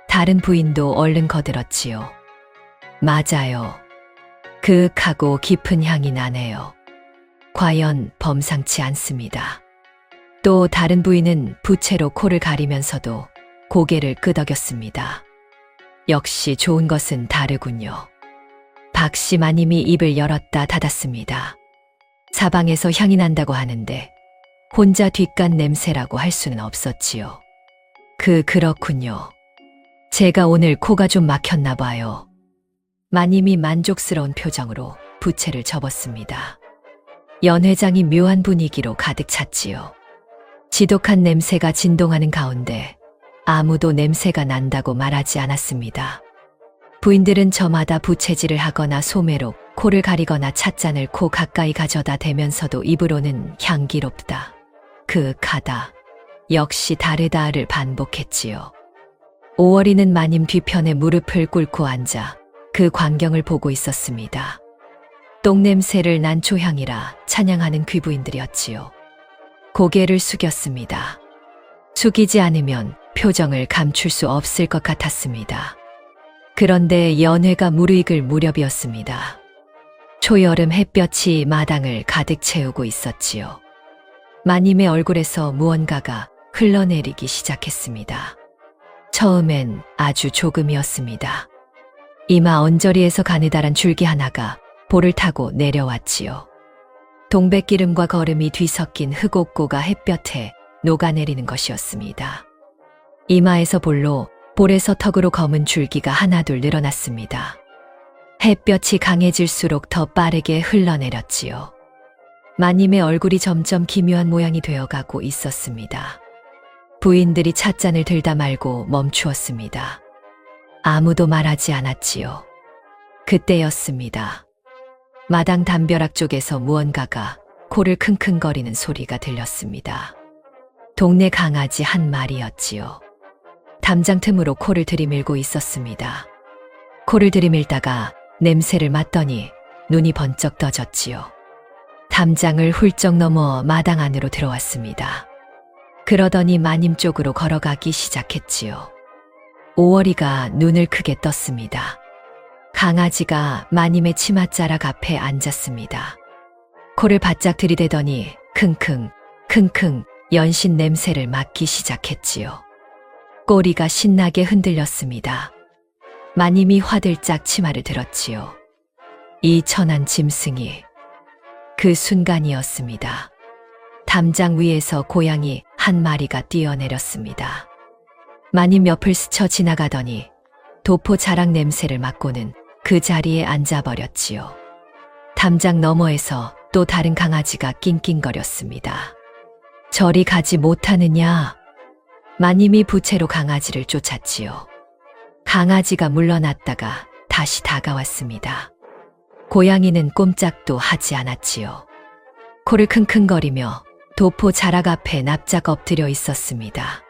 다른 부인도 얼른 거들었지요. 맞아요. 그윽하고 깊은 향이 나네요. 과연 범상치 않습니다. 또 다른 부인은 부채로 코를 가리면서도 고개를 끄덕였습니다. 역시 좋은 것은 다르군요. 박씨 마님이 입을 열었다 닫았습니다. 사방에서 향이 난다고 하는데 혼자 뒷간 냄새라고 할 수는 없었지요. 그렇군요. 제가 오늘 코가 좀 막혔나 봐요. 마님이 만족스러운 표정으로 부채를 접었습니다. 연 회장이 묘한 분위기로 가득 찼지요. 지독한 냄새가 진동하는 가운데 아무도 냄새가 난다고 말하지 않았습니다. 부인들은 저마다 부채질을 하거나 소매로 코를 가리거나 찻잔을 코 가까이 가져다 대면서도 입으로는 향기롭다, 그윽하다, 역시 다르다를 반복했지요. 오월이는 마님 뒤편에 무릎을 꿇고 앉아 그 광경을 보고 있었습니다. 똥냄새를 난초향이라 찬양하는 귀부인들이었지요. 고개를 숙였습니다. 숙이지 않으면 표정을 감출 수 없을 것 같았습니다. 그런데 연회가 무르익을 무렵이었습니다. 초여름 햇볕이 마당을 가득 채우고 있었지요. 마님의 얼굴에서 무언가가 흘러내리기 시작했습니다. 처음엔 아주 조금이었습니다. 이마 언저리에서 가느다란 줄기 하나가 볼을 타고 내려왔지요. 동백기름과 거름이 뒤섞인 흑옥고가 햇볕에 녹아내리는 것이었습니다. 이마에서 볼로, 볼에서 턱으로 검은 줄기가 하나둘 늘어났습니다. 햇볕이 강해질수록 더 빠르게 흘러내렸지요. 마님의 얼굴이 점점 기묘한 모양이 되어가고 있었습니다. 부인들이 찻잔을 들다 말고 멈추었습니다. 아무도 말하지 않았지요. 그때였습니다. 마당 담벼락 쪽에서 무언가가 코를 킁킁거리는 소리가 들렸습니다. 동네 강아지 한 마리였지요. 담장 틈으로 코를 들이밀고 있었습니다. 코를 들이밀다가 냄새를 맡더니 눈이 번쩍 떠졌지요. 담장을 훌쩍 넘어 마당 안으로 들어왔습니다. 그러더니 마님 쪽으로 걸어가기 시작했지요. 오월이가 눈을 크게 떴습니다. 강아지가 마님의 치맛자락 앞에 앉았습니다. 코를 바짝 들이대더니 킁킁, 킁킁 연신 냄새를 맡기 시작했지요. 꼬리가 신나게 흔들렸습니다. 마님이 화들짝 치마를 들었지요. 이 천한 짐승이. 그 순간이었습니다. 담장 위에서 고양이 한 마리가 뛰어내렸습니다. 마님 옆을 스쳐 지나가더니 도포 자락 냄새를 맡고는 그 자리에 앉아버렸지요. 담장 너머에서 또 다른 강아지가 낑낑거렸습니다. 저리 가지 못하느냐. 마님이 부채로 강아지를 쫓았지요. 강아지가 물러났다가 다시 다가왔습니다. 고양이는 꼼짝도 하지 않았지요. 코를 킁킁거리며 도포 자락 앞에 납작 엎드려 있었습니다.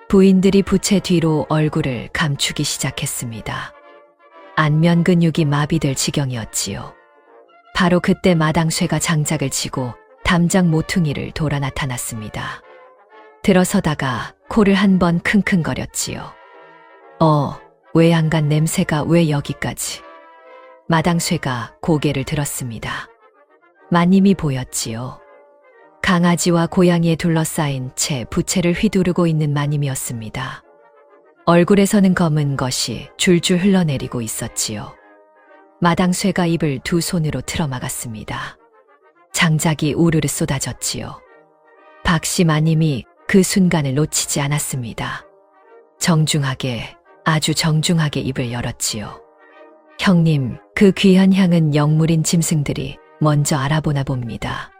부인들이 부채 뒤로 얼굴을 감추기 시작했습니다. 안면 근육이 마비될 지경이었지요. 바로 그때 마당쇠가 장작을 치고 담장 모퉁이를 돌아 나타났습니다. 들어서다가 코를 한 번 킁킁거렸지요. 외양간 냄새가 왜 여기까지? 마당쇠가 고개를 들었습니다. 마님이 보였지요. 강아지와 고양이에 둘러싸인 채 부채를 휘두르고 있는 마님이었습니다. 얼굴에서는 검은 것이 줄줄 흘러내리고 있었지요. 마당쇠가 입을 두 손으로 틀어막았습니다. 장작이 우르르 쏟아졌지요. 박씨 마님이 그 순간을 놓치지 않았습니다. 정중하게, 아주 정중하게 입을 열었지요. 형님, 그 귀한 향은 영물인 짐승들이 먼저 알아보나 봅니다.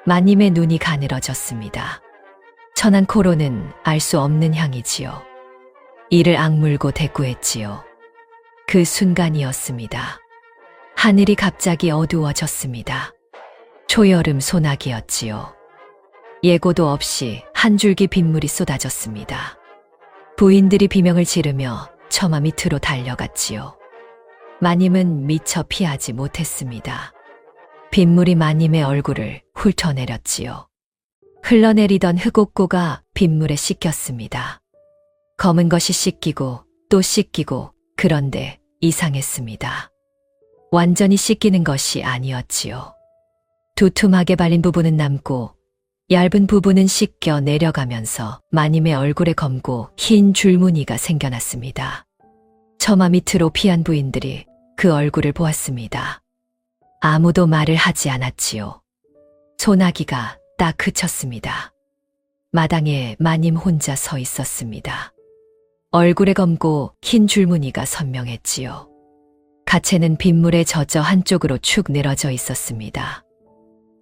마님의 눈이 가늘어졌습니다. 천한 코로는 알 수 없는 향이지요. 이를 악물고 대꾸했지요. 그 순간이었습니다. 하늘이 갑자기 어두워졌습니다. 초여름 소나기였지요. 예고도 없이 한 줄기 빗물이 쏟아졌습니다. 부인들이 비명을 지르며 처마 밑으로 달려갔지요. 마님은 미처 피하지 못했습니다. 빗물이 마님의 얼굴을 훑어내렸지요. 흘러내리던 흑옥고가 빗물에 씻겼습니다. 검은 것이 씻기고 또 씻기고 그런데 이상했습니다. 완전히 씻기는 것이 아니었지요. 두툼하게 발린 부분은 남고 얇은 부분은 씻겨 내려가면서 마님의 얼굴에 검고 흰 줄무늬가 생겨났습니다. 처마 밑으로 피한 부인들이 그 얼굴을 보았습니다. 아무도 말을 하지 않았지요. 소나기가 딱 그쳤습니다. 마당에 마님 혼자 서 있었습니다. 얼굴에 검고 흰 줄무늬가 선명했지요. 가채는 빗물에 젖어 한쪽으로 축 늘어져 있었습니다.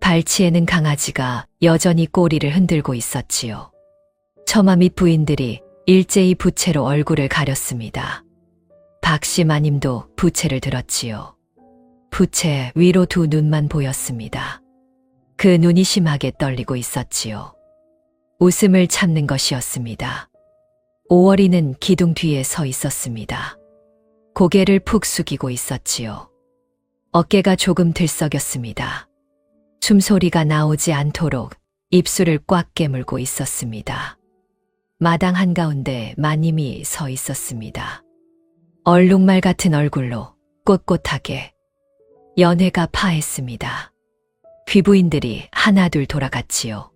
발치에는 강아지가 여전히 꼬리를 흔들고 있었지요. 처마 밑 부인들이 일제히 부채로 얼굴을 가렸습니다. 박씨 마님도 부채를 들었지요. 부채 위로 두 눈만 보였습니다. 그 눈이 심하게 떨리고 있었지요. 웃음을 참는 것이었습니다. 오월이는 기둥 뒤에 서 있었습니다. 고개를 푹 숙이고 있었지요. 어깨가 조금 들썩였습니다. 숨소리가 나오지 않도록 입술을 꽉 깨물고 있었습니다. 마당 한가운데 마님이 서 있었습니다. 얼룩말 같은 얼굴로 꼿꼿하게 연회가 파했습니다. 귀부인들이 하나둘 돌아갔지요.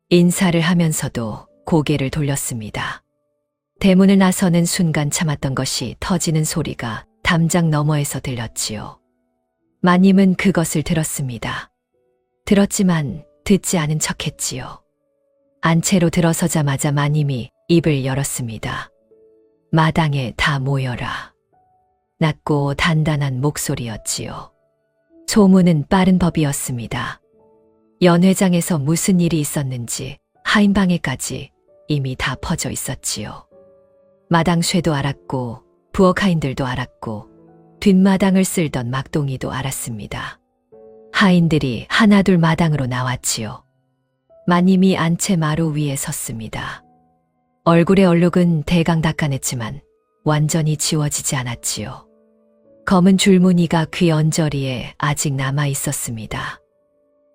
인사를 하면서도 고개를 돌렸습니다. 대문을 나서는 순간 참았던 것이 터지는 소리가 담장 너머에서 들렸지요. 마님은 그것을 들었습니다. 들었지만 듣지 않은 척했지요. 안채로 들어서자마자 마님이 입을 열었습니다. 마당에 다 모여라. 낮고 단단한 목소리였지요. 소문은 빠른 법이었습니다. 연회장에서 무슨 일이 있었는지 하인방에까지 이미 다 퍼져 있었지요. 마당쇠도 알았고 부엌하인들도 알았고 뒷마당을 쓸던 막동이도 알았습니다. 하인들이 하나둘 마당으로 나왔지요. 마님이 안채 마루 위에 섰습니다. 얼굴의 얼룩은 대강 닦아냈지만 완전히 지워지지 않았지요. 검은 줄무늬가 귀 언저리에 아직 남아 있었습니다.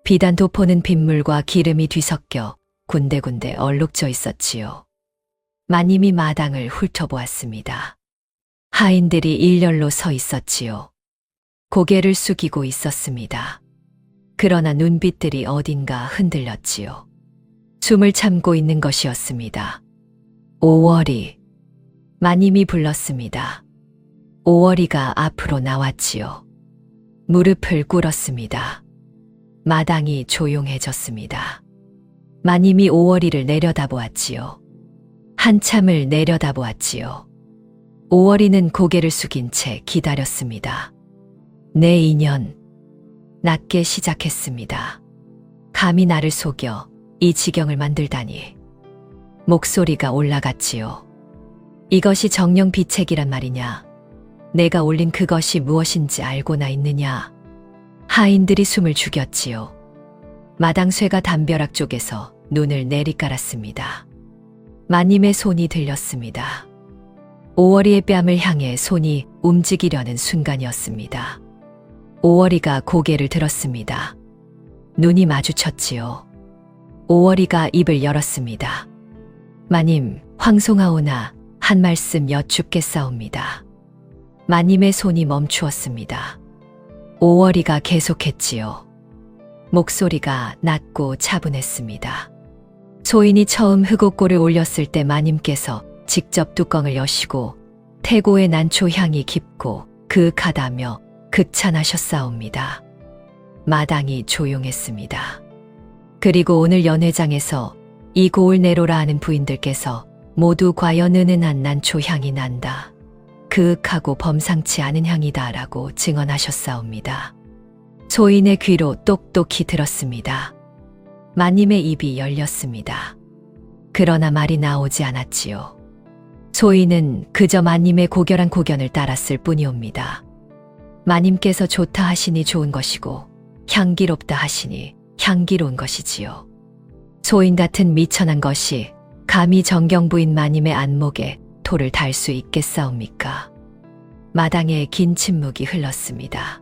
비단 도포는 빗물과 기름이 뒤섞여 군데군데 얼룩져 있었지요. 마님이 마당을 훑어보았습니다. 하인들이 일렬로 서 있었지요. 고개를 숙이고 있었습니다. 그러나 눈빛들이 어딘가 흔들렸지요. 숨을 참고 있는 것이었습니다. 오월이. 마님이 불렀습니다. 오월이가 앞으로 나왔지요. 무릎을 꿇었습니다. 마당이 조용해졌습니다. 마님이 오월이를 내려다보았지요. 한참을 내려다보았지요. 오월이는 고개를 숙인 채 기다렸습니다. 내 인연. 낮게 시작했습니다. 감히 나를 속여 이 지경을 만들다니. 목소리가 올라갔지요. 이것이 정령 비책이란 말이냐? 내가 올린 그것이 무엇인지 알고나 있느냐? 하인들이 숨을 죽였지요. 마당쇠가 담벼락 쪽에서 눈을 내리깔았습니다. 마님의 손이 들렸습니다. 오월이의 뺨을 향해 손이 움직이려는 순간이었습니다. 오월이가 고개를 들었습니다. 눈이 마주쳤지요. 오월이가 입을 열었습니다. 마님, 황송하오나 한 말씀 여쭙겠사옵니다. 마님의 손이 멈추었습니다. 오월이가 계속했지요. 목소리가 낮고 차분했습니다. 소인이 처음 흑옥고를 올렸을 때 마님께서 직접 뚜껑을 여시고 태고의 난초 향이 깊고 그윽하다며 극찬하셨사옵니다. 마당이 조용했습니다. 그리고 오늘 연회장에서 이 고을 내로라 하는 부인들께서 모두 과연 은은한 난초 향이 난다. 그윽하고 범상치 않은 향이다 라고 증언하셨사옵니다. 소인의 귀로 똑똑히 들었습니다. 마님의 입이 열렸습니다. 그러나 말이 나오지 않았지요. 소인은 그저 마님의 고결한 고견을 따랐을 뿐이옵니다. 마님께서 좋다 하시니 좋은 것이고 향기롭다 하시니 향기로운 것이지요. 소인 같은 미천한 것이 감히 정경부인 마님의 안목에 돌을 달 수 있겠사옵니까? 마당에 긴 침묵이 흘렀습니다.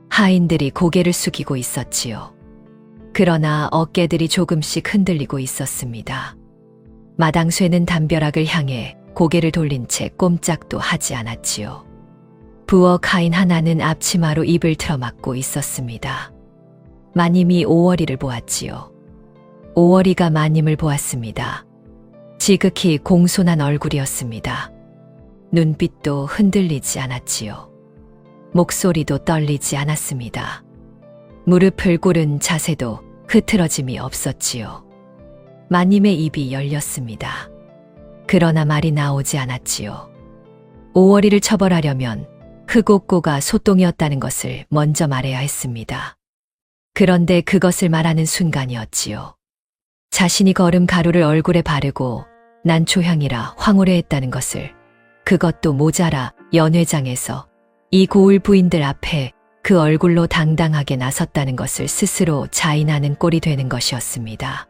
하인들이 고개를 숙이고 있었지요. 그러나 어깨들이 조금씩 흔들리고 있었습니다. 마당쇠는 담벼락을 향해 고개를 돌린 채 꼼짝도 하지 않았지요. 부엌 하인 하나는 앞치마로 입을 틀어막고 있었습니다. 마님이 오월이를 보았지요. 오월이가 마님을 보았습니다. 지극히 공손한 얼굴이었습니다. 눈빛도 흔들리지 않았지요. 목소리도 떨리지 않았습니다. 무릎을 꿇은 자세도 흐트러짐이 없었지요. 마님의 입이 열렸습니다. 그러나 말이 나오지 않았지요. 오월이를 처벌하려면 흑옥고가 소똥이었다는 것을 먼저 말해야 했습니다. 그런데 그것을 말하는 순간이었지요. 자신이 거름 가루를 얼굴에 바르고 난초향이라 황홀해했다는 것을, 그것도 모자라 연회장에서 이 고을 부인들 앞에 그 얼굴로 당당하게 나섰다는 것을 스스로 자인하는 꼴이 되는 것이었습니다.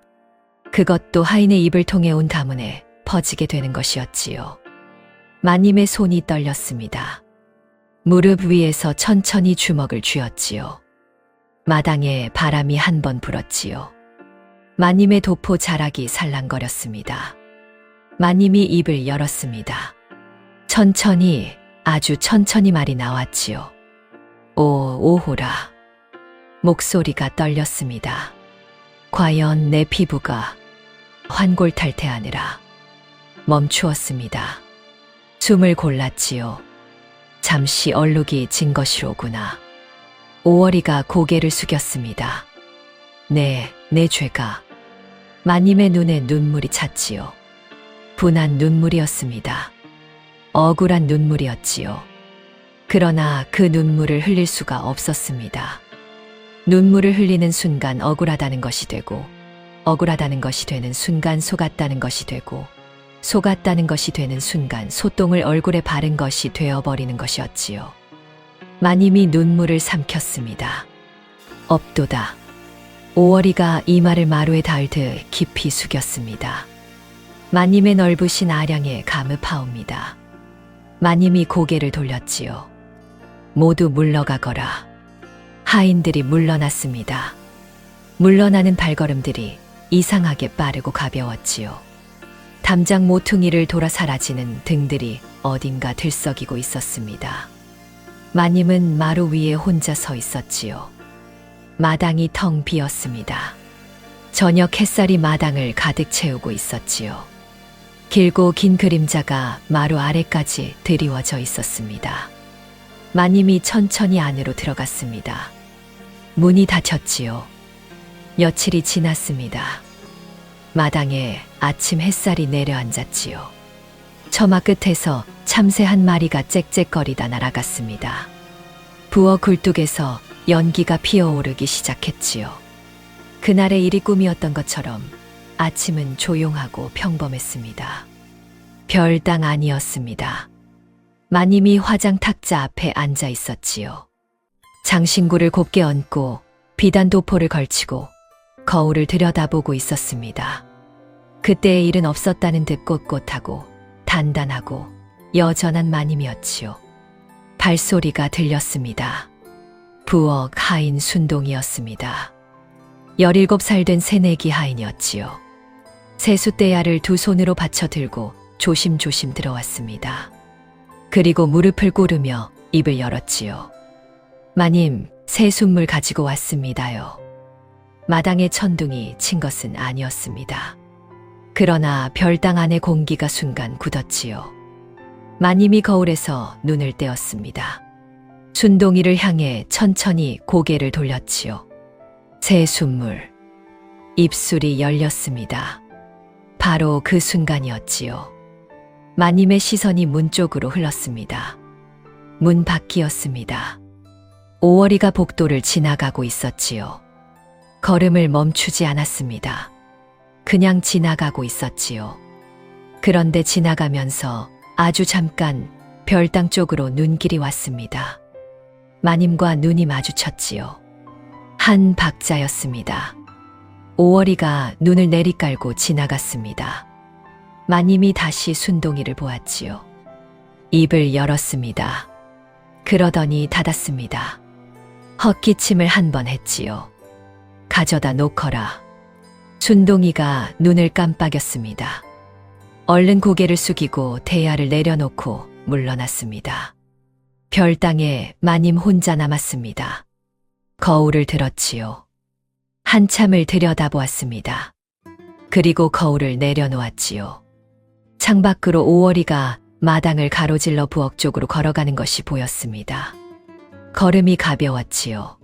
그것도 하인의 입을 통해 온 가문에 퍼지게 되는 것이었지요. 마님의 손이 떨렸습니다. 무릎 위에서 천천히 주먹을 쥐었지요. 마당에 바람이 한 번 불었지요. 마님의 도포 자락이 살랑거렸습니다. 마님이 입을 열었습니다. 천천히, 아주 천천히 말이 나왔지요. 오호라. 목소리가 떨렸습니다. 과연 내 피부가 환골탈태하느라 멈추었습니다. 숨을 골랐지요. 잠시 얼룩이 진 것이로구나. 오월이가 고개를 숙였습니다. 네, 내 죄가. 마님의 눈에 눈물이 찼지요. 분한 눈물이었습니다. 억울한 눈물이었지요. 그러나 그 눈물을 흘릴 수가 없었습니다. 눈물을 흘리는 순간 억울하다는 것이 되고, 억울하다는 것이 되는 순간 속았다는 것이 되고, 속았다는 것이 되는 순간 소똥을 얼굴에 바른 것이 되어버리는 것이었지요. 마님이 눈물을 삼켰습니다. 없도다. 오월이가 이마를 마루에 닿을 듯 깊이 숙였습니다. 마님의 넓으신 아량에 감읍하옵니다. 마님이 고개를 돌렸지요. 모두 물러가거라. 하인들이 물러났습니다. 물러나는 발걸음들이 이상하게 빠르고 가벼웠지요. 담장 모퉁이를 돌아 사라지는 등들이 어딘가 들썩이고 있었습니다. 마님은 마루 위에 혼자 서 있었지요. 마당이 텅 비었습니다. 저녁 햇살이 마당을 가득 채우고 있었지요. 길고 긴 그림자가 마루 아래까지 드리워져 있었습니다. 마님이 천천히 안으로 들어갔습니다. 문이 닫혔지요. 며칠이 지났습니다. 마당에 아침 햇살이 내려앉았지요. 처마 끝에서 참새 한 마리가 짹짹거리다 날아갔습니다. 부엌 굴뚝에서 연기가 피어오르기 시작했지요. 그날의 일이 꿈이었던 것처럼 아침은 조용하고 평범했습니다. 별당 아니었습니다. 마님이 화장 탁자 앞에 앉아 있었지요. 장신구를 곱게 얹고 비단 도포를 걸치고 거울을 들여다보고 있었습니다. 그때의 일은 없었다는 듯 꼿꼿하고 단단하고 여전한 마님이었지요. 발소리가 들렸습니다. 부엌 하인 순동이었습니다. 17살 된 새내기 하인이었지요. 세숫대야를 두 손으로 받쳐 들고 조심조심 들어왔습니다. 그리고 무릎을 꿇으며 입을 열었지요. 마님, 새순물 가지고 왔습니다요. 마당에 천둥이 친 것은 아니었습니다. 그러나 별당 안의 공기가 순간 굳었지요. 마님이 거울에서 눈을 떼었습니다. 순동이를 향해 천천히 고개를 돌렸지요. 새순물. 입술이 열렸습니다. 바로 그 순간이었지요. 마님의 시선이 문 쪽으로 흘렀습니다. 문 밖이었습니다. 오월이가 복도를 지나가고 있었지요. 걸음을 멈추지 않았습니다. 그냥 지나가고 있었지요. 그런데 지나가면서 아주 잠깐 별당 쪽으로 눈길이 왔습니다. 마님과 눈이 마주쳤지요. 한 박자였습니다. 오월이가 눈을 내리깔고 지나갔습니다. 마님이 다시 순동이를 보았지요. 입을 열었습니다. 그러더니 닫았습니다. 헛기침을 한 번 했지요. 가져다 놓거라. 순동이가 눈을 깜빡였습니다. 얼른 고개를 숙이고 대야를 내려놓고 물러났습니다. 별당에 마님 혼자 남았습니다. 거울을 들었지요. 한참을 들여다보았습니다. 그리고 거울을 내려놓았지요. 창밖으로 오월이가 마당을 가로질러 부엌 쪽으로 걸어가는 것이 보였습니다. 걸음이 가벼웠지요.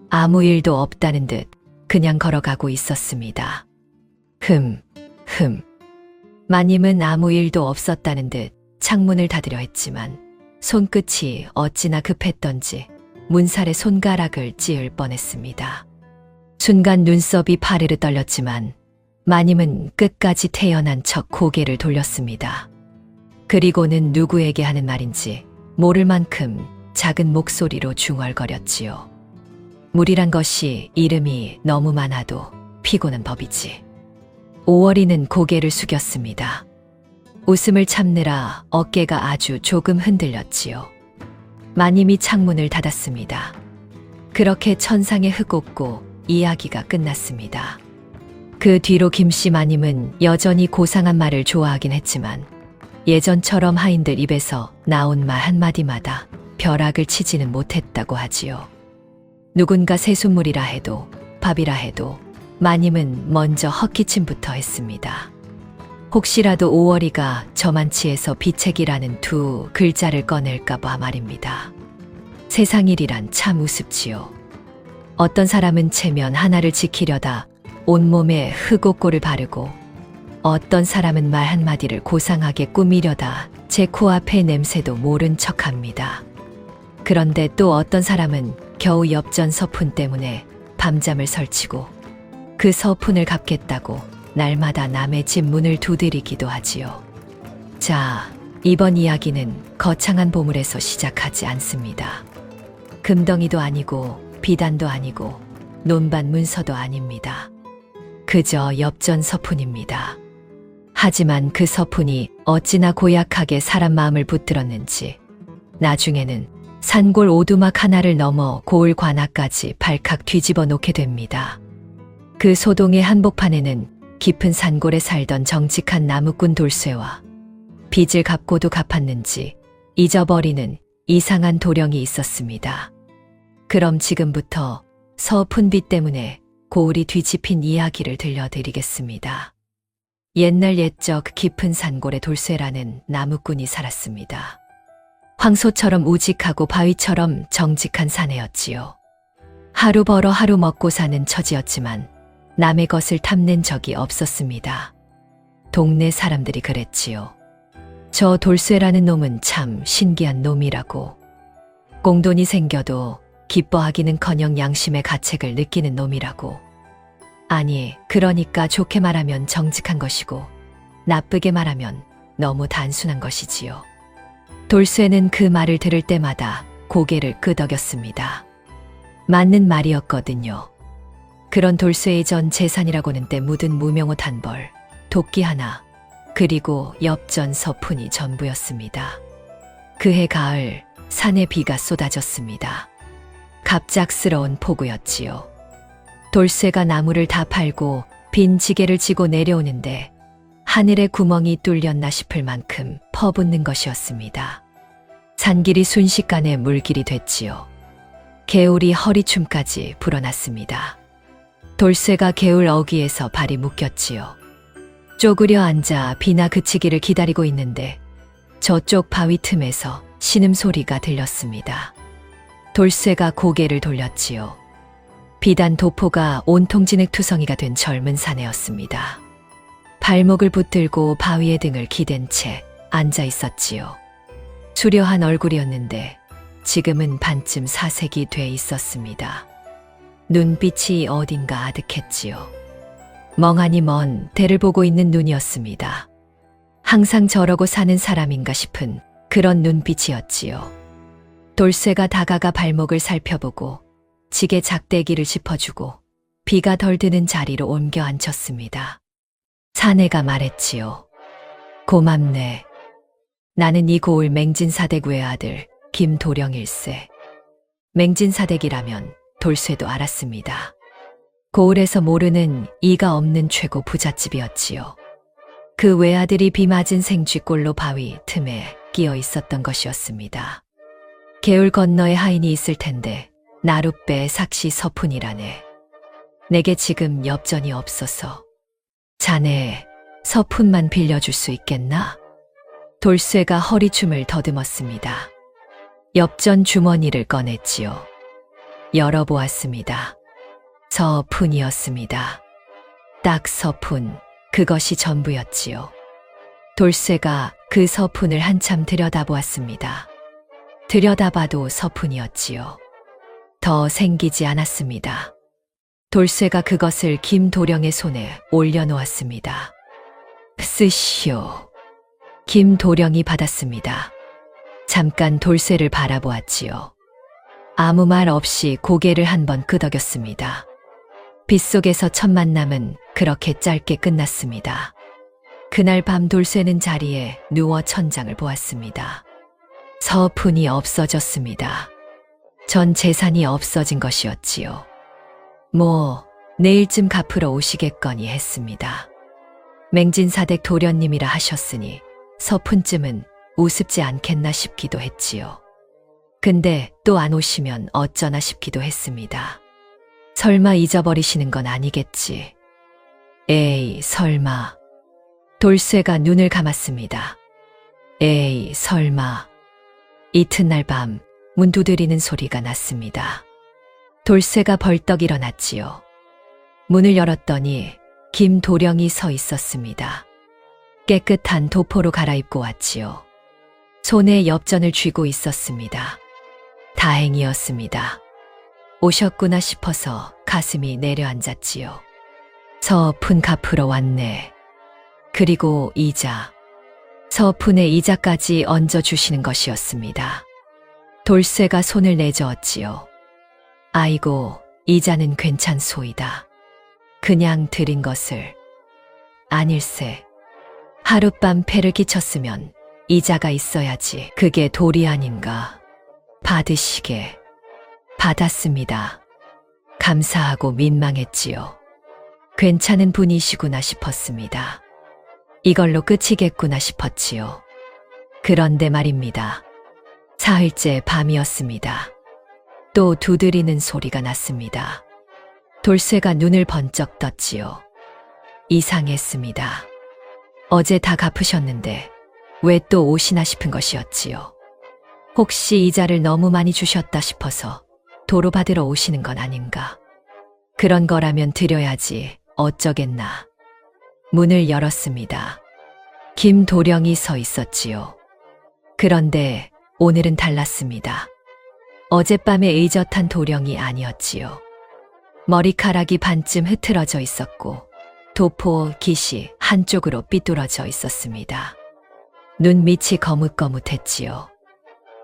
아무 일도 없다는 듯 그냥 걸어가고 있었습니다. 마님은 아무 일도 없었다는 듯 창문을 닫으려 했지만 손끝이 어찌나 급했던지 문살에 손가락을 찌을 뻔했습니다. 순간 눈썹이 파르르 떨렸지만 마님은 끝까지 태연한 척 고개를 돌렸습니다. 그리고는 누구에게 하는 말인지 모를 만큼 작은 목소리로 중얼거렸지요. 물이란 것이 이름이 너무 많아도 피곤한 법이지. 오월이는 고개를 숙였습니다. 웃음을 참느라 어깨가 아주 조금 흔들렸지요. 마님이 창문을 닫았습니다. 그렇게 천상의 흙옥고 이야기가 끝났습니다. 그 뒤로 김씨 마님은 여전히 고상한 말을 좋아하긴 했지만 예전처럼 하인들 입에서 나온 말 한마디마다 벼락을 치지는 못했다고 하지요. 누군가 새순물이라 해도 밥이라 해도 마님은 먼저 헛기침부터 했습니다. 혹시라도 오월이가 저만치에서 비책이라는 두 글자를 꺼낼까봐 말입니다. 세상 일이란 참 우습지요. 어떤 사람은 체면 하나를 지키려다 온몸에 흙옥고를 바르고 어떤 사람은 말 한마디를 고상하게 꾸미려다 제 코앞의 냄새도 모른 척합니다. 그런데 또 어떤 사람은 겨우 엽전 서푼 때문에 밤잠을 설치고 그 서푼을 갚겠다고 날마다 남의 집 문을 두드리기도 하지요. 자, 이번 이야기는 거창한 보물에서 시작하지 않습니다. 금덩이도 아니고 비단도 아니고 논밭 문서도 아닙니다. 그저 엽전 서푼입니다. 하지만 그 서푼이 어찌나 고약하게 사람 마음을 붙들었는지 나중에는 산골 오두막 하나를 넘어 고을 관아까지 발칵 뒤집어 놓게 됩니다. 그 소동의 한복판에는 깊은 산골에 살던 정직한 나무꾼 돌쇠와 빚을 갚고도 갚았는지 잊어버리는 이상한 도령이 있었습니다. 그럼 지금부터 서푼빚 때문에 고을이 뒤집힌 이야기를 들려드리겠습니다. 옛날 옛적 깊은 산골에 돌쇠라는 나무꾼이 살았습니다. 황소처럼 우직하고 바위처럼 정직한 사내였지요. 하루 벌어 하루 먹고 사는 처지였지만 남의 것을 탐낸 적이 없었습니다. 동네 사람들이 그랬지요. 저 돌쇠라는 놈은 참 신기한 놈이라고. 꽁돈이 생겨도 기뻐하기는커녕 양심의 가책을 느끼는 놈이라고. 아니, 그러니까 좋게 말하면 정직한 것이고 나쁘게 말하면 너무 단순한 것이지요. 돌쇠는 그 말을 들을 때마다 고개를 끄덕였습니다. 맞는 말이었거든요. 그런 돌쇠의 전 재산이라고는 때 묻은 무명옷 한 벌, 도끼 하나, 그리고 엽전 서푼이 전부였습니다. 그해 가을 산에 비가 쏟아졌습니다. 갑작스러운 폭우였지요. 돌쇠가 나무를 다 팔고 빈 지게를 지고 내려오는데 하늘에 구멍이 뚫렸나 싶을 만큼 퍼붓는 것이었습니다. 산길이 순식간에 물길이 됐지요. 개울이 허리춤까지 불어났습니다. 돌쇠가 개울 어귀에서 발이 묶였지요. 쪼그려 앉아 비나 그치기를 기다리고 있는데 저쪽 바위 틈에서 신음소리가 들렸습니다. 돌쇠가 고개를 돌렸지요. 비단 도포가 온통 진흙투성이가 된 젊은 사내였습니다. 발목을 붙들고 바위의 등을 기댄 채 앉아 있었지요. 수려한 얼굴이었는데 지금은 반쯤 사색이 돼 있었습니다. 눈빛이 어딘가 아득했지요. 멍하니 먼 대를 보고 있는 눈이었습니다. 항상 저러고 사는 사람인가 싶은 그런 눈빛이었지요. 돌쇠가 다가가 발목을 살펴보고 지게 작대기를 짚어주고 비가 덜 드는 자리로 옮겨 앉혔습니다. 사내가 말했지요. 고맙네. 나는 이 고을 맹진사대구의 아들 김도령일세. 맹진사대기라면 돌쇠도 알았습니다. 고을에서 모르는 이가 없는 최고 부잣집이었지요. 그 외아들이 비 맞은 생쥐꼴로 바위 틈에 끼어 있었던 것이었습니다. 개울 건너에 하인이 있을 텐데 나룻배 삭시 서푼이라네. 내게 지금 엽전이 없어서 자네 서푼만 빌려줄 수 있겠나? 돌쇠가 허리춤을 더듬었습니다. 엽전 주머니를 꺼냈지요. 열어보았습니다. 서푼이었습니다. 딱 서푼, 그것이 전부였지요. 돌쇠가 그 서푼을 한참 들여다보았습니다. 들여다봐도 서푼이었지요. 더 생기지 않았습니다. 돌쇠가 그것을 김도령의 손에 올려놓았습니다. 쓰시오. 김도령이 받았습니다. 잠깐 돌쇠를 바라보았지요. 아무 말 없이 고개를 한번 끄덕였습니다. 빗속에서 첫 만남은 그렇게 짧게 끝났습니다. 그날 밤 돌쇠는 자리에 누워 천장을 보았습니다. 서푼이 없어졌습니다. 전 재산이 없어진 것이었지요. 내일쯤 갚으러 오시겠거니 했습니다. 맹진사댁 도련님이라 하셨으니 서푼쯤은 우습지 않겠나 싶기도 했지요. 근데 또 안 오시면 어쩌나 싶기도 했습니다. 설마 잊어버리시는 건 아니겠지. 에이, 설마. 돌쇠가 눈을 감았습니다. 에이, 설마. 이튿날 밤 문 두드리는 소리가 났습니다. 돌쇠가 벌떡 일어났지요. 문을 열었더니 김도령이 서 있었습니다. 깨끗한 도포로 갈아입고 왔지요. 손에 엽전을 쥐고 있었습니다. 다행이었습니다. 오셨구나 싶어서 가슴이 내려앉았지요. 서푼 갚으러 왔네. 그리고 이자. 서푼의 이자까지 얹어주시는 것이었습니다. 돌쇠가 손을 내저었지요. 아이고, 이자는 괜찮소이다. 그냥 드린 것을. 아닐세. 하룻밤 패를 끼쳤으면 이자가 있어야지. 그게 도리 아닌가. 받으시게. 받았습니다. 감사하고 민망했지요. 괜찮은 분이시구나 싶었습니다. 이걸로 끝이겠구나 싶었지요. 그런데 말입니다. 사흘째 밤이었습니다. 또 두드리는 소리가 났습니다. 돌쇠가 눈을 번쩍 떴지요. 이상했습니다. 어제 다 갚으셨는데 왜 또 오시나 싶은 것이었지요. 혹시 이자를 너무 많이 주셨다 싶어서 도로 받으러 오시는 건 아닌가. 그런 거라면 드려야지 어쩌겠나. 문을 열었습니다. 김도령이 서 있었지요. 그런데 오늘은 달랐습니다. 어젯밤에 의젓한 도령이 아니었지요. 머리카락이 반쯤 흐트러져 있었고 도포 깃이 한쪽으로 삐뚤어져 있었습니다. 눈밑이 거뭇거뭇했지요.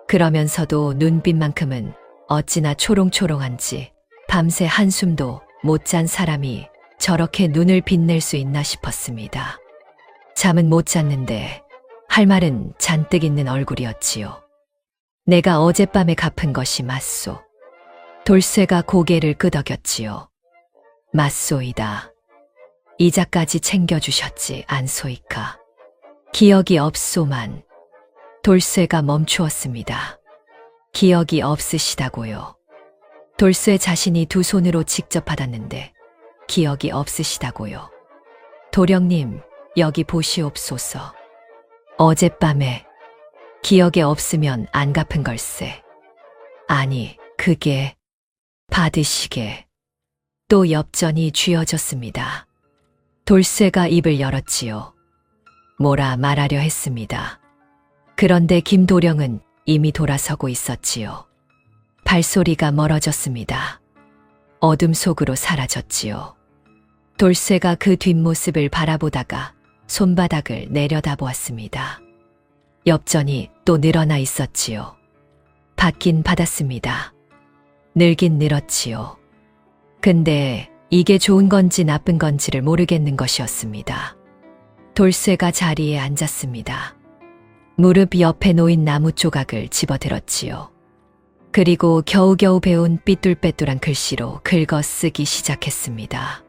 그러면서도 눈빛만큼은 어찌나 초롱초롱한지 밤새 한숨도 못 잔 사람이 저렇게 눈을 빛낼 수 있나 싶었습니다. 잠은 못 잤는데 할 말은 잔뜩 있는 얼굴이었지요. 내가 어젯밤에 갚은 것이 맞소. 돌쇠가 고개를 끄덕였지요. 맞소이다. 이자까지 챙겨주셨지 않소이까. 기억이 없소만. 돌쇠가 멈추었습니다. 기억이 없으시다고요. 돌쇠 자신이 두 손으로 직접 받았는데 기억이 없으시다고요. 도령님, 여기 보시옵소서. 어젯밤에 기억에 없으면 안 갚은 걸세. 아니, 그게 받으시게. 또 엽전이 쥐어졌습니다. 돌쇠가 입을 열었지요. 뭐라 말하려 했습니다. 그런데 김도령은 이미 돌아서고 있었지요. 발소리가 멀어졌습니다. 어둠 속으로 사라졌지요. 돌쇠가 그 뒷모습을 바라보다가 손바닥을 내려다보았습니다. 엽전이 또 늘어나 있었지요. 받긴 받았습니다. 늘긴 늘었지요. 근데 이게 좋은 건지 나쁜 건지를 모르겠는 것이었습니다. 돌쇠가 자리에 앉았습니다. 무릎 옆에 놓인 나무 조각을 집어들었지요. 그리고 겨우겨우 배운 삐뚤빼뚤한 글씨로 긁어 쓰기 시작했습니다.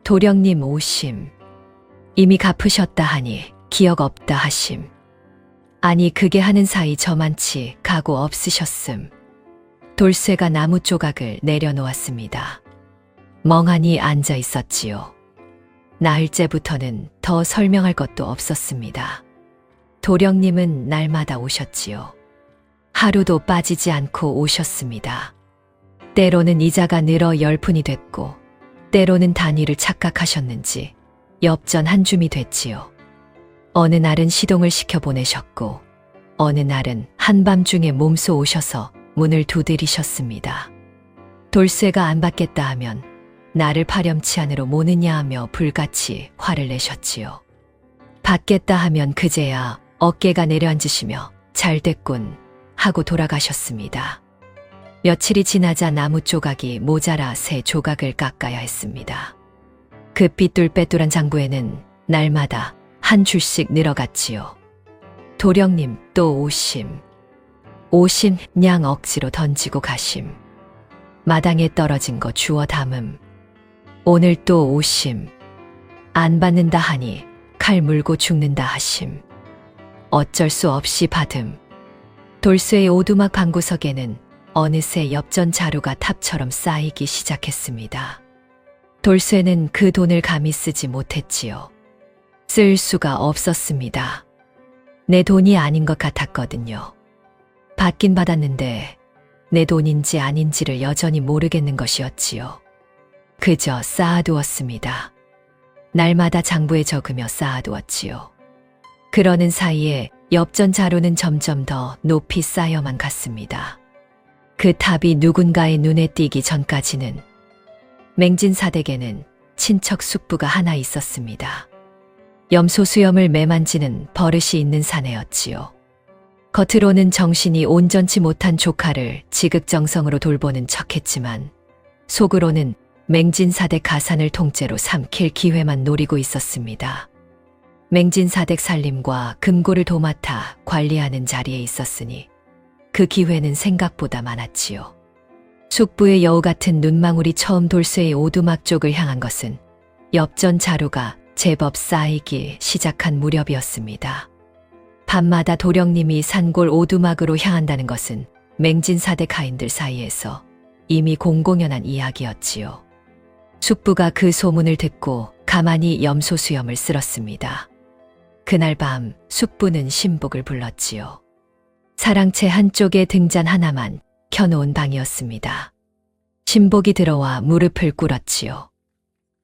도령님 오심. 이미 갚으셨다 하니 기억 없다 하심. 아니 그게 하는 사이 저만치 각오 없으셨음. 돌쇠가 나무 조각을 내려놓았습니다. 멍하니 앉아 있었지요. 나흘째부터는 더 설명할 것도 없었습니다. 도령님은 날마다 오셨지요. 하루도 빠지지 않고 오셨습니다. 때로는 이자가 늘어 10푼이 됐고 때로는 단위를 착각하셨는지 엽전 한 줌이 됐지요. 어느 날은 시동을 시켜 보내셨고 어느 날은 한밤중에 몸소 오셔서 문을 두드리셨습니다. 돌쇠가 안 받겠다 하면 나를 파렴치 안으로 모느냐 하며 불같이 화를 내셨지요. 받겠다 하면 그제야 어깨가 내려앉으시며 잘됐군 하고 돌아가셨습니다. 며칠이 지나자 나무 조각이 모자라 새 조각을 깎아야 했습니다. 그 삐뚤빼뚤한 장부에는 날마다 한 줄씩 늘어갔지요. 도령님 또 오심. 오심 냥 억지로 던지고 가심. 마당에 떨어진 거 주워 담음. 오늘 또 오심. 안 받는다 하니 칼 물고 죽는다 하심. 어쩔 수 없이 받음. 돌쇠의 오두막 방구석에는 어느새 엽전 자루가 탑처럼 쌓이기 시작했습니다. 돌쇠는 그 돈을 감히 쓰지 못했지요. 쓸 수가 없었습니다. 내 돈이 아닌 것 같았거든요. 받긴 받았는데 내 돈인지 아닌지를 여전히 모르겠는 것이었지요. 그저 쌓아두었습니다. 날마다 장부에 적으며 쌓아두었지요. 그러는 사이에 엽전 자루는 점점 더 높이 쌓여만 갔습니다. 그 탑이 누군가의 눈에 띄기 전까지는 맹진사댁에는 친척 숙부가 하나 있었습니다. 염소수염을 매만지는 버릇이 있는 사내였지요. 겉으로는 정신이 온전치 못한 조카를 지극정성으로 돌보는 척했지만 속으로는 맹진사댁 가산을 통째로 삼킬 기회만 노리고 있었습니다. 맹진사댁 살림과 금고를 도맡아 관리하는 자리에 있었으니 그 기회는 생각보다 많았지요. 숙부의 여우 같은 눈망울이 처음 돌쇠의 오두막 쪽을 향한 것은 엽전 자루가 제법 쌓이기 시작한 무렵이었습니다. 밤마다 도령님이 산골 오두막으로 향한다는 것은 맹진사댁 하인들 사이에서 이미 공공연한 이야기였지요. 숙부가 그 소문을 듣고 가만히 염소수염을 쓸었습니다. 그날 밤 숙부는 신복을 불렀지요. 사랑채 한쪽에 등잔 하나만 켜놓은 방이었습니다. 신복이 들어와 무릎을 꿇었지요.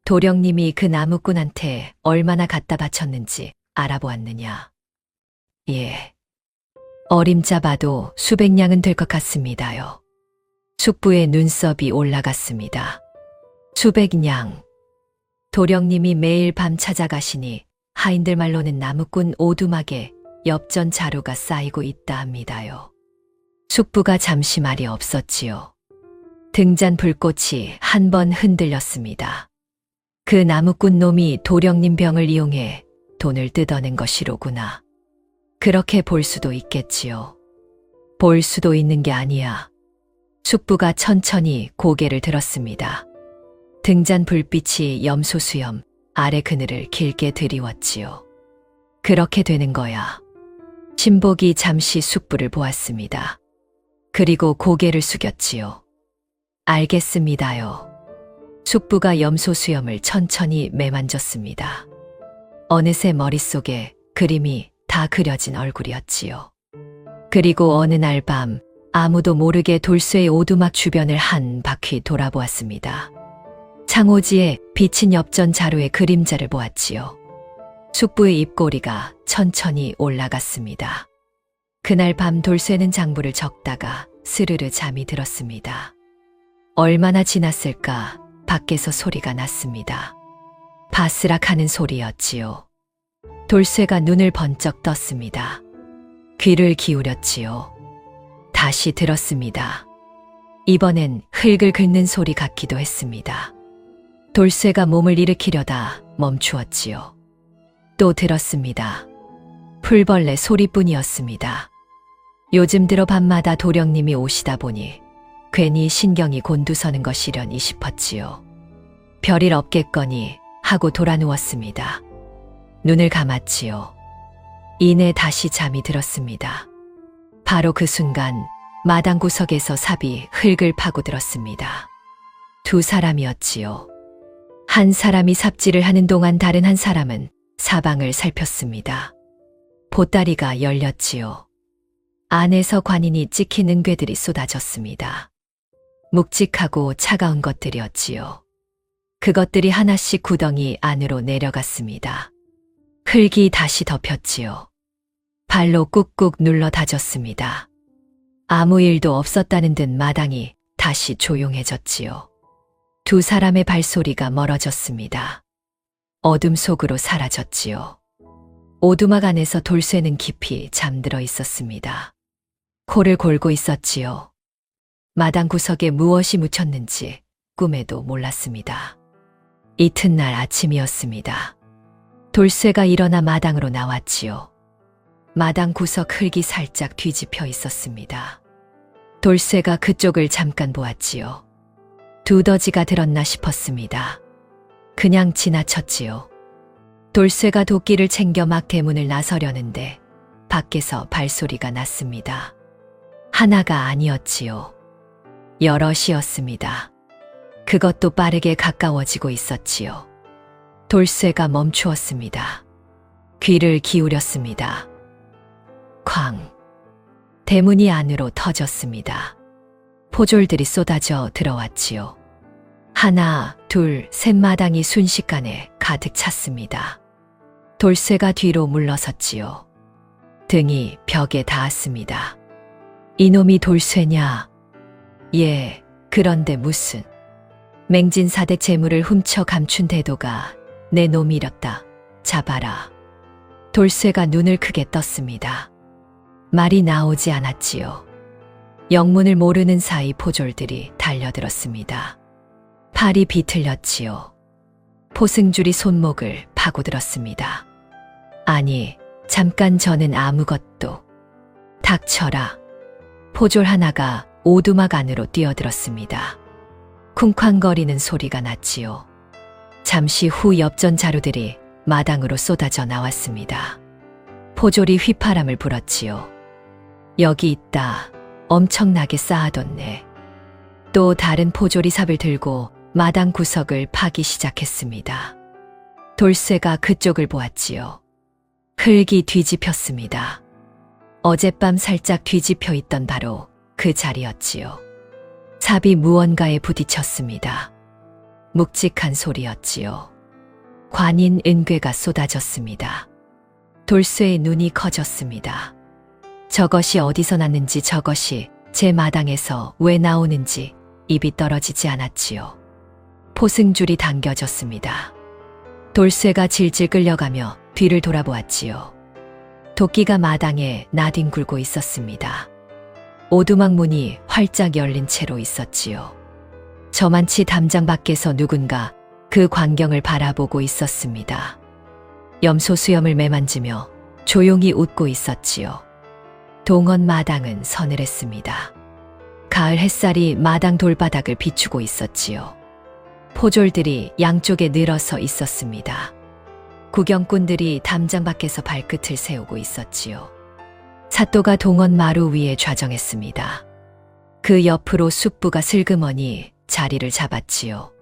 도령님이 그 나무꾼한테 얼마나 갖다 바쳤는지 알아보았느냐. 예. 어림자 봐도 수백 냥은 될 것 같습니다요. 숙부의 눈썹이 올라갔습니다. 수백 냥. 도령님이 매일 밤 찾아가시니 하인들 말로는 나무꾼 오두막에 엽전 자루가 쌓이고 있다 합니다요. 숙부가 잠시 말이 없었지요. 등잔 불꽃이 한 번 흔들렸습니다. 그 나무꾼 놈이 도령님 병을 이용해 돈을 뜯어낸 것이로구나. 그렇게 볼 수도 있겠지요. 볼 수도 있는 게 아니야. 숙부가 천천히 고개를 들었습니다. 등잔 불빛이 염소수염 아래 그늘을 길게 드리웠지요. 그렇게 되는 거야. 신복이 잠시 숙부를 보았습니다. 그리고 고개를 숙였지요. 알겠습니다요. 숙부가 염소수염을 천천히 매만졌습니다. 어느새 머릿속에 그림이 다 그려진 얼굴이었지요. 그리고 어느 날 밤 아무도 모르게 돌쇠의 오두막 주변을 한 바퀴 돌아보았습니다. 창호지에 비친 엽전 자루의 그림자를 보았지요. 숙부의 입꼬리가 천천히 올라갔습니다. 그날 밤 돌쇠는 장부를 적다가 스르르 잠이 들었습니다. 얼마나 지났을까 밖에서 소리가 났습니다. 바스락하는 소리였지요. 돌쇠가 눈을 번쩍 떴습니다. 귀를 기울였지요. 다시 들었습니다. 이번엔 흙을 긁는 소리 같기도 했습니다. 돌쇠가 몸을 일으키려다 멈추었지요. 또 들었습니다. 풀벌레 소리뿐이었습니다. 요즘 들어 밤마다 도령님이 오시다 보니 괜히 신경이 곤두서는 것이려니 싶었지요. 별일 없겠거니 하고 돌아누웠습니다. 눈을 감았지요. 이내 다시 잠이 들었습니다. 바로 그 순간 마당 구석에서 삽이 흙을 파고들었습니다. 두 사람이었지요. 한 사람이 삽질을 하는 동안 다른 한 사람은 사방을 살폈습니다. 보따리가 열렸지요. 안에서 관인이 찍힌 은괴들이 쏟아졌습니다. 묵직하고 차가운 것들이었지요. 그것들이 하나씩 구덩이 안으로 내려갔습니다. 흙이 다시 덮였지요. 발로 꾹꾹 눌러 다졌습니다. 아무 일도 없었다는 듯 마당이 다시 조용해졌지요. 두 사람의 발소리가 멀어졌습니다. 어둠 속으로 사라졌지요. 오두막 안에서 돌쇠는 깊이 잠들어 있었습니다. 코를 골고 있었지요. 마당 구석에 무엇이 묻혔는지 꿈에도 몰랐습니다. 이튿날 아침이었습니다. 돌쇠가 일어나 마당으로 나왔지요. 마당 구석 흙이 살짝 뒤집혀 있었습니다. 돌쇠가 그쪽을 잠깐 보았지요. 두더지가 들었나 싶었습니다. 그냥 지나쳤지요. 돌쇠가 도끼를 챙겨 막 대문을 나서려는데 밖에서 발소리가 났습니다. 하나가 아니었지요. 여럿이었습니다. 그것도 빠르게 가까워지고 있었지요. 돌쇠가 멈추었습니다. 귀를 기울였습니다. 쾅! 대문이 안으로 터졌습니다. 포졸들이 쏟아져 들어왔지요. 하나, 둘, 셋 마당이 순식간에 가득 찼습니다. 돌쇠가 뒤로 물러섰지요. 등이 벽에 닿았습니다. 이놈이 돌쇠냐? 예, 그런데 무슨. 맹진사댁 재물을 훔쳐 감춘 대도가 내 놈이렸다. 잡아라. 돌쇠가 눈을 크게 떴습니다. 말이 나오지 않았지요. 영문을 모르는 사이 포졸들이 달려들었습니다. 팔이 비틀렸지요. 포승줄이 손목을 파고들었습니다. 아니, 잠깐 전엔 아무것도. 닥쳐라. 포졸 하나가 오두막 안으로 뛰어들었습니다. 쿵쾅거리는 소리가 났지요. 잠시 후 엽전 자루들이 마당으로 쏟아져 나왔습니다. 포졸이 휘파람을 불었지요. 여기 있다. 엄청나게 쌓아뒀네. 또 다른 포졸이 삽을 들고 마당 구석을 파기 시작했습니다. 돌쇠가 그쪽을 보았지요. 흙이 뒤집혔습니다. 어젯밤 살짝 뒤집혀 있던 바로 그 자리였지요. 삽이 무언가에 부딪혔습니다. 묵직한 소리였지요. 관인 은괴가 쏟아졌습니다. 돌쇠의 눈이 커졌습니다. 저것이 어디서 났는지, 저것이 제 마당에서 왜 나오는지 입이 떨어지지 않았지요. 포승줄이 당겨졌습니다. 돌쇠가 질질 끌려가며 뒤를 돌아보았지요. 도끼가 마당에 나뒹굴고 있었습니다. 오두막 문이 활짝 열린 채로 있었지요. 저만치 담장 밖에서 누군가 그 광경을 바라보고 있었습니다. 염소 수염을 매만지며 조용히 웃고 있었지요. 동원 마당은 서늘했습니다. 가을 햇살이 마당 돌바닥을 비추고 있었지요. 포졸들이 양쪽에 늘어서 있었습니다. 구경꾼들이 담장 밖에서 발끝을 세우고 있었지요. 사또가 동원 마루 위에 좌정했습니다. 그 옆으로 숙부가 슬그머니 자리를 잡았지요.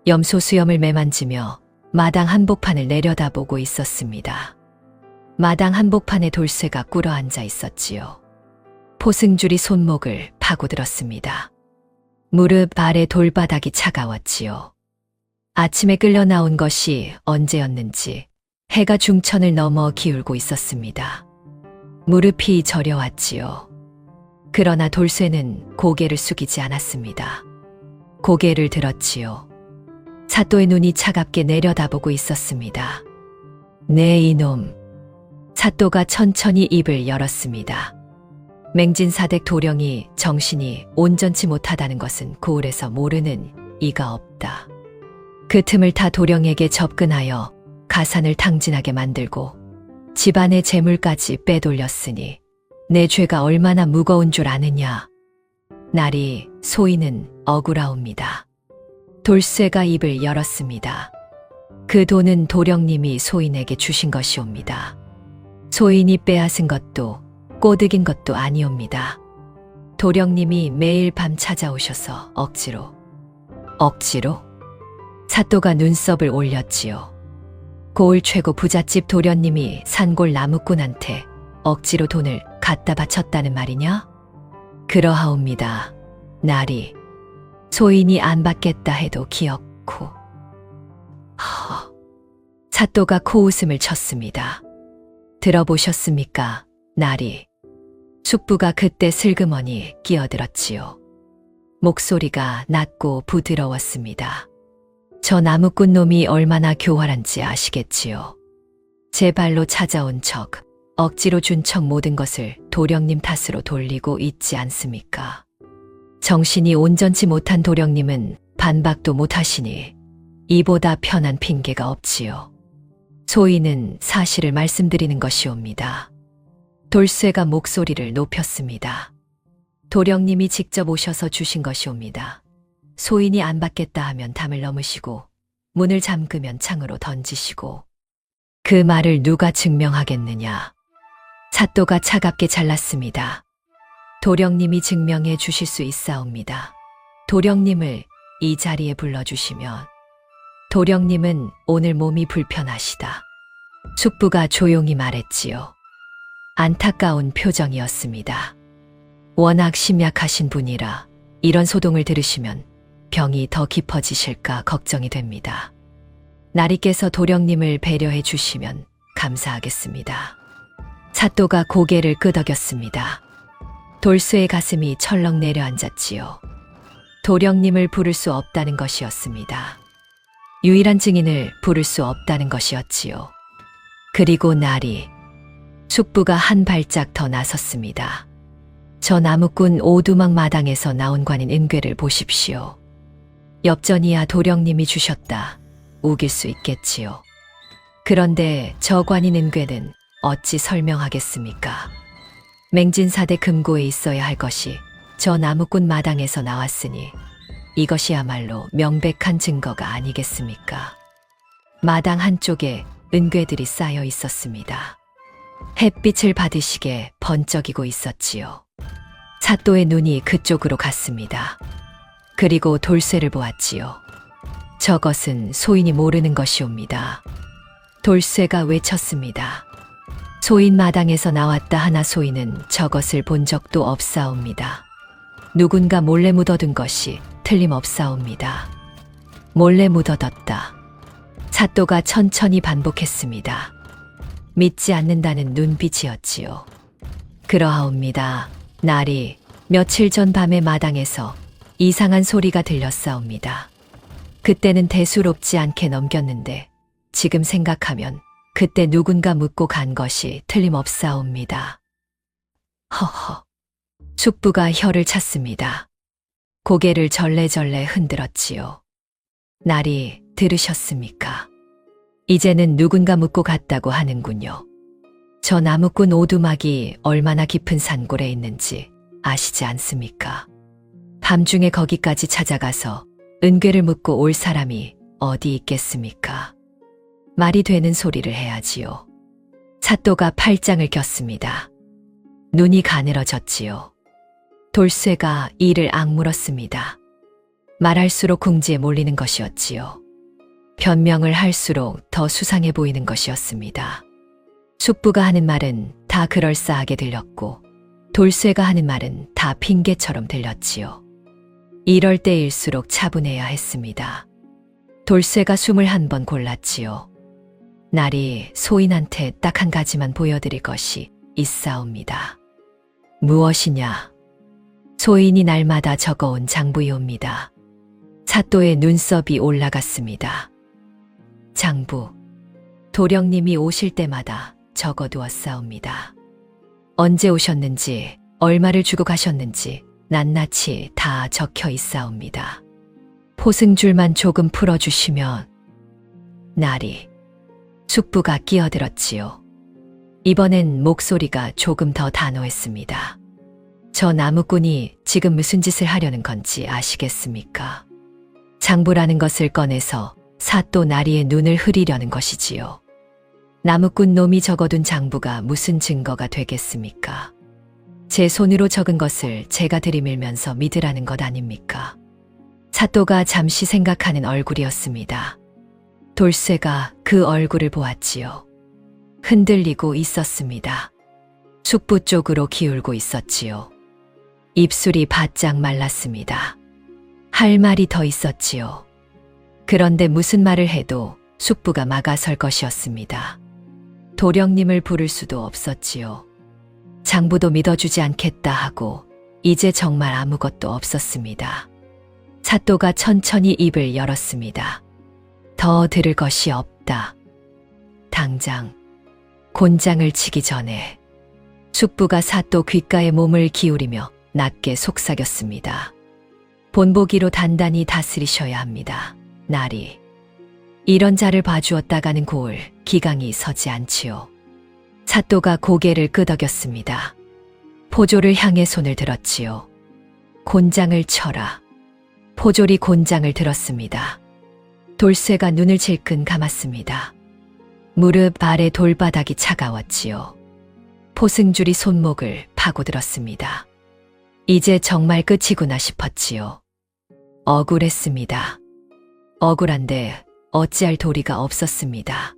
염소 수염을 매만지며 마당 한복판을 내려다보고 있었습니다. 마당 한복판에 돌쇠가 꿇어 앉아 있었지요. 포승줄이 손목을 파고들었습니다. 무릎 아래 돌바닥이 차가웠지요. 아침에 끌려 나온 것이 언제였는지 해가 중천을 넘어 기울고 있었습니다. 무릎이 저려왔지요. 그러나 돌쇠는 고개를 숙이지 않았습니다. 고개를 들었지요. 사또의 눈이 차갑게 내려다보고 있었습니다. 네, 이놈. 사또가 천천히 입을 열었습니다. 맹진사댁 도령이 정신이 온전치 못하다는 것은 고을에서 모르는 이가 없다. 그 틈을 타 도령에게 접근하여 가산을 탕진하게 만들고 집안의 재물까지 빼돌렸으니 내 죄가 얼마나 무거운 줄 아느냐. 날이 소인은 억울하옵니다. 돌쇠가 입을 열었습니다. 그 돈은 도령님이 소인에게 주신 것이옵니다. 소인이 빼앗은 것도 꼬드긴 것도 아니옵니다. 도령님이 매일 밤 찾아오셔서 억지로? 사또가 눈썹을 올렸지요. 고을 최고 부잣집 도련님이 산골 나무꾼한테 억지로 돈을 갖다 바쳤다는 말이냐? 그러하옵니다. 날이 소인이 안 받겠다 해도 기어코. 사또가 코웃음을 쳤습니다. 들어보셨습니까? 날이. 숙부가 그때 슬그머니 끼어들었지요. 목소리가 낮고 부드러웠습니다. 저 나무꾼 놈이 얼마나 교활한지 아시겠지요. 제 발로 찾아온 척, 억지로 준 척 모든 것을 도령님 탓으로 돌리고 있지 않습니까? 정신이 온전치 못한 도령님은 반박도 못하시니 이보다 편한 핑계가 없지요. 소인은 사실을 말씀드리는 것이옵니다. 돌쇠가 목소리를 높였습니다. 도령님이 직접 오셔서 주신 것이옵니다. 소인이 안 받겠다 하면 담을 넘으시고 문을 잠그면 창으로 던지시고. 그 말을 누가 증명하겠느냐. 사또가 차갑게 잘랐습니다. 도령님이 증명해 주실 수 있사옵니다. 도령님을 이 자리에 불러주시면. 도령님은 오늘 몸이 불편하시다. 숙부가 조용히 말했지요. 안타까운 표정이었습니다. 워낙 심약하신 분이라 이런 소동을 들으시면 병이 더 깊어지실까 걱정이 됩니다. 나리께서 도령님을 배려해 주시면 감사하겠습니다. 사또가 고개를 끄덕였습니다. 돌쇠의 가슴이 철렁 내려앉았지요. 도령님을 부를 수 없다는 것이었습니다. 유일한 증인을 부를 수 없다는 것이었지요. 그리고 날이. 숙부가 한 발짝 더 나섰습니다. 저 나무꾼 오두막 마당에서 나온 관인 은괴를 보십시오. 엽전이야 도령님이 주셨다. 우길 수 있겠지요. 그런데 저 관인 은괴는 어찌 설명하겠습니까? 맹진사대 금고에 있어야 할 것이 저 나무꾼 마당에서 나왔으니 이것이야말로 명백한 증거가 아니겠습니까? 마당 한쪽에 은괴들이 쌓여 있었습니다. 햇빛을 받으시게 번쩍이고 있었지요. 사또의 눈이 그쪽으로 갔습니다. 그리고 돌쇠를 보았지요. 저것은 소인이 모르는 것이옵니다. 돌쇠가 외쳤습니다. 소인 마당에서 나왔다 하나 소인은 저것을 본 적도 없사옵니다. 누군가 몰래 묻어둔 것이 틀림없사옵니다. 몰래 묻어뒀다. 사또가 천천히 반복했습니다. 믿지 않는다는 눈빛이었지요. 그러하옵니다. 날이. 며칠 전 밤에 마당에서 이상한 소리가 들렸사옵니다. 그때는 대수롭지 않게 넘겼는데 지금 생각하면 그때 누군가 묻고 간 것이 틀림없사옵니다. 허허. 숙부가 혀를 찼습니다. 고개를 절레절레 흔들었지요. 날이. 들으셨습니까? 이제는 누군가 묻고 갔다고 하는군요. 저 나무꾼 오두막이 얼마나 깊은 산골에 있는지 아시지 않습니까? 밤중에 거기까지 찾아가서 은괴를 묻고 올 사람이 어디 있겠습니까? 말이 되는 소리를 해야지요. 사또가 팔짱을 꼈습니다. 눈이 가늘어졌지요. 돌쇠가 이를 악물었습니다. 말할수록 궁지에 몰리는 것이었지요. 변명을 할수록 더 수상해 보이는 것이었습니다. 숙부가 하는 말은 다 그럴싸하게 들렸고 돌쇠가 하는 말은 다 핑계처럼 들렸지요. 이럴 때일수록 차분해야 했습니다. 돌쇠가 숨을 한 번 골랐지요. 날이. 소인한테 딱 한 가지만 보여드릴 것이 있사옵니다. 무엇이냐? 소인이 날마다 적어온 장부이옵니다. 사또의 눈썹이 올라갔습니다. 장부, 도령님이 오실 때마다 적어두었사옵니다. 언제 오셨는지, 얼마를 주고 가셨는지 낱낱이 다 적혀 있사옵니다. 포승줄만 조금 풀어주시면. 날이 숙부가 끼어들었지요. 이번엔 목소리가 조금 더 단호했습니다. 저 나무꾼이 지금 무슨 짓을 하려는 건지 아시겠습니까? 장부라는 것을 꺼내서 사또 나리의 눈을 흐리려는 것이지요. 나무꾼 놈이 적어둔 장부가 무슨 증거가 되겠습니까? 제 손으로 적은 것을 제가 들이밀면서 믿으라는 것 아닙니까? 사또가 잠시 생각하는 얼굴이었습니다. 돌쇠가 그 얼굴을 보았지요. 흔들리고 있었습니다. 숙부 쪽으로 기울고 있었지요. 입술이 바짝 말랐습니다. 할 말이 더 있었지요. 그런데 무슨 말을 해도 숙부가 막아설 것이었습니다. 도령님을 부를 수도 없었지요. 장부도 믿어주지 않겠다 하고 이제 정말 아무것도 없었습니다. 사또가 천천히 입을 열었습니다. 더 들을 것이 없다. 당장 곤장을 치기 전에. 숙부가 사또 귓가에 몸을 기울이며 낮게 속삭였습니다. 본보기로 단단히 다스리셔야 합니다. 나리. 이런 자를 봐주었다가는 고을 기강이 서지 않지요. 사또가 고개를 끄덕였습니다. 포졸을 향해 손을 들었지요. 곤장을 쳐라. 포졸이 곤장을 들었습니다. 돌쇠가 눈을 질끈 감았습니다. 무릎 아래 돌바닥이 차가웠지요. 포승줄이 손목을 파고들었습니다. 이제 정말 끝이구나 싶었지요. 억울했습니다. 억울한데 어찌할 도리가 없었습니다.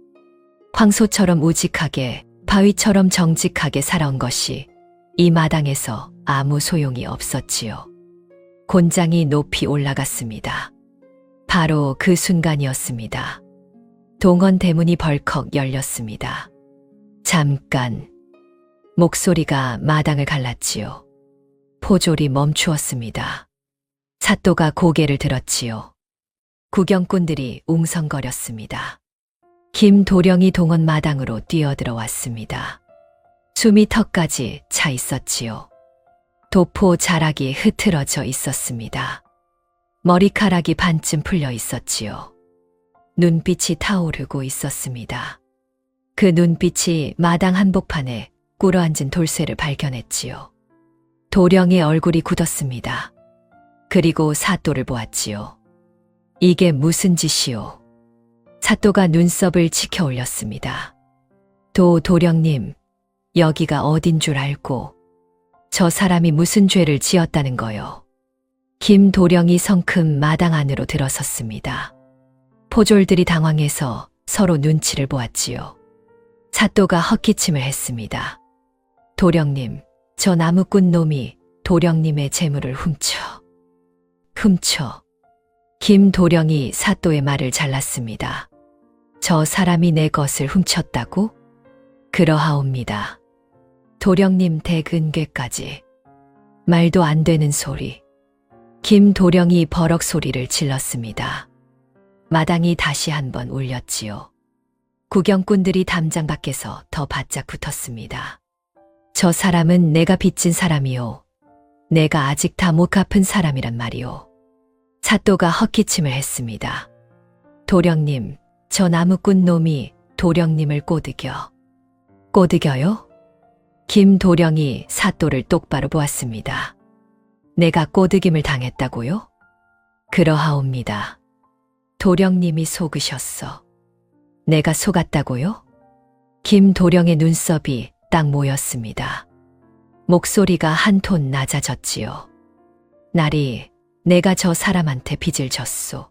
황소처럼 우직하게, 바위처럼 정직하게 살아온 것이 이 마당에서 아무 소용이 없었지요. 곤장이 높이 올라갔습니다. 바로 그 순간이었습니다. 동원 대문이 벌컥 열렸습니다. 잠깐, 목소리가 마당을 갈랐지요. 포졸이 멈추었습니다. 사또가 고개를 들었지요. 구경꾼들이 웅성거렸습니다. 김도령이 동원 마당으로 뛰어들어왔습니다. 숨이 턱까지 차 있었지요. 도포 자락이 흐트러져 있었습니다. 머리카락이 반쯤 풀려 있었지요. 눈빛이 타오르고 있었습니다. 그 눈빛이 마당 한복판에 꿇어앉은 돌쇠를 발견했지요. 도령의 얼굴이 굳었습니다. 그리고 사또를 보았지요. 이게 무슨 짓이오? 사또가 눈썹을 치켜 올렸습니다. 도령님, 여기가 어딘 줄 알고 저 사람이 무슨 죄를 지었다는 거요? 김도령이 성큼 마당 안으로 들어섰습니다. 포졸들이 당황해서 서로 눈치를 보았지요. 사또가 헛기침을 했습니다. 도령님, 저 나무꾼 놈이 도령님의 재물을 훔쳐. 김도령이 사또의 말을 잘랐습니다. 저 사람이 내 것을 훔쳤다고? 그러하옵니다. 도령님 대근괴까지. 말도 안 되는 소리. 김도령이 버럭 소리를 질렀습니다. 마당이 다시 한번 울렸지요. 구경꾼들이 담장 밖에서 더 바짝 붙었습니다. 저 사람은 내가 빚진 사람이요. 내가 아직 다 못 갚은 사람이란 말이요. 사또가 헛기침을 했습니다. 도령님, 저 나무꾼 놈이 도령님을 꼬드겨요? 김도령이 사또를 똑바로 보았습니다. 내가 꼬드김을 당했다고요? 그러하옵니다. 도령님이 속으셨어. 내가 속았다고요? 김도령의 눈썹이 딱 모였습니다. 목소리가 한 톤 낮아졌지요. 나리, 내가 저 사람한테 빚을 졌소.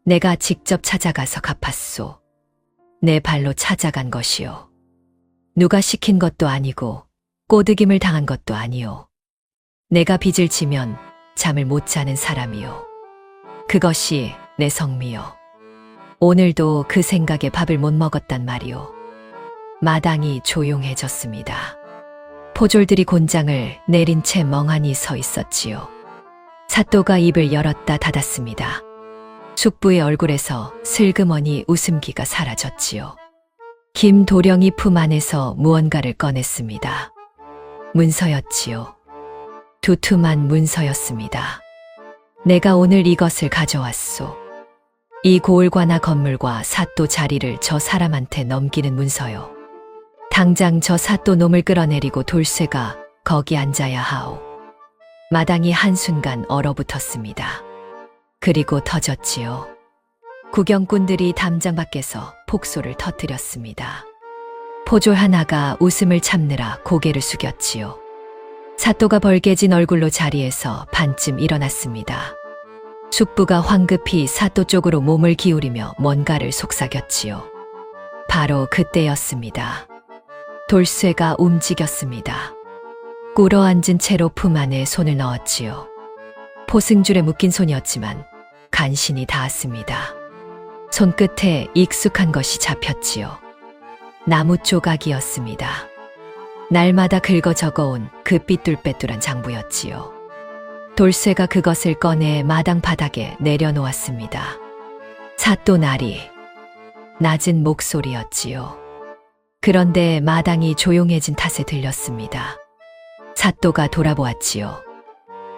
내가 직접 찾아가서 갚았소. 내 발로 찾아간 것이요. 누가 시킨 것도 아니고 꼬드김을 당한 것도 아니요. 내가 빚을 지면 잠을 못 자는 사람이요. 그것이 내 성미요. 오늘도 그 생각에 밥을 못 먹었단 말이요. 마당이 조용해졌습니다. 포졸들이 곤장을 내린 채 멍하니 서 있었지요. 사또가 입을 열었다 닫았습니다. 숙부의 얼굴에서 슬그머니 웃음기가 사라졌지요. 김도령이 품 안에서 무언가를 꺼냈습니다. 문서였지요. 두툼한 문서였습니다. 내가 오늘 이것을 가져왔소. 이 고을관아 건물과 사또 자리를 저 사람한테 넘기는 문서요. 당장 저 사또 놈을 끌어내리고 돌쇠가 거기 앉아야 하오. 마당이 한순간 얼어붙었습니다. 그리고 터졌지요. 구경꾼들이 담장 밖에서 폭소를 터뜨렸습니다. 포졸 하나가 웃음을 참느라 고개를 숙였지요. 사또가 벌개진 얼굴로 자리에서 반쯤 일어났습니다. 숙부가 황급히 사또 쪽으로 몸을 기울이며 뭔가를 속삭였지요. 바로 그때였습니다. 돌쇠가 움직였습니다. 꿇어앉은 채로 품 안에 손을 넣었지요. 포승줄에 묶인 손이었지만 간신히 닿았습니다. 손끝에 익숙한 것이 잡혔지요. 나무 조각이었습니다. 날마다 긁어 적어온 그 삐뚤빼뚤한 장부였지요. 돌쇠가 그것을 꺼내 마당 바닥에 내려놓았습니다. 사또 나리. 낮은 목소리였지요. 그런데 마당이 조용해진 탓에 들렸습니다. 사또가 돌아보았지요.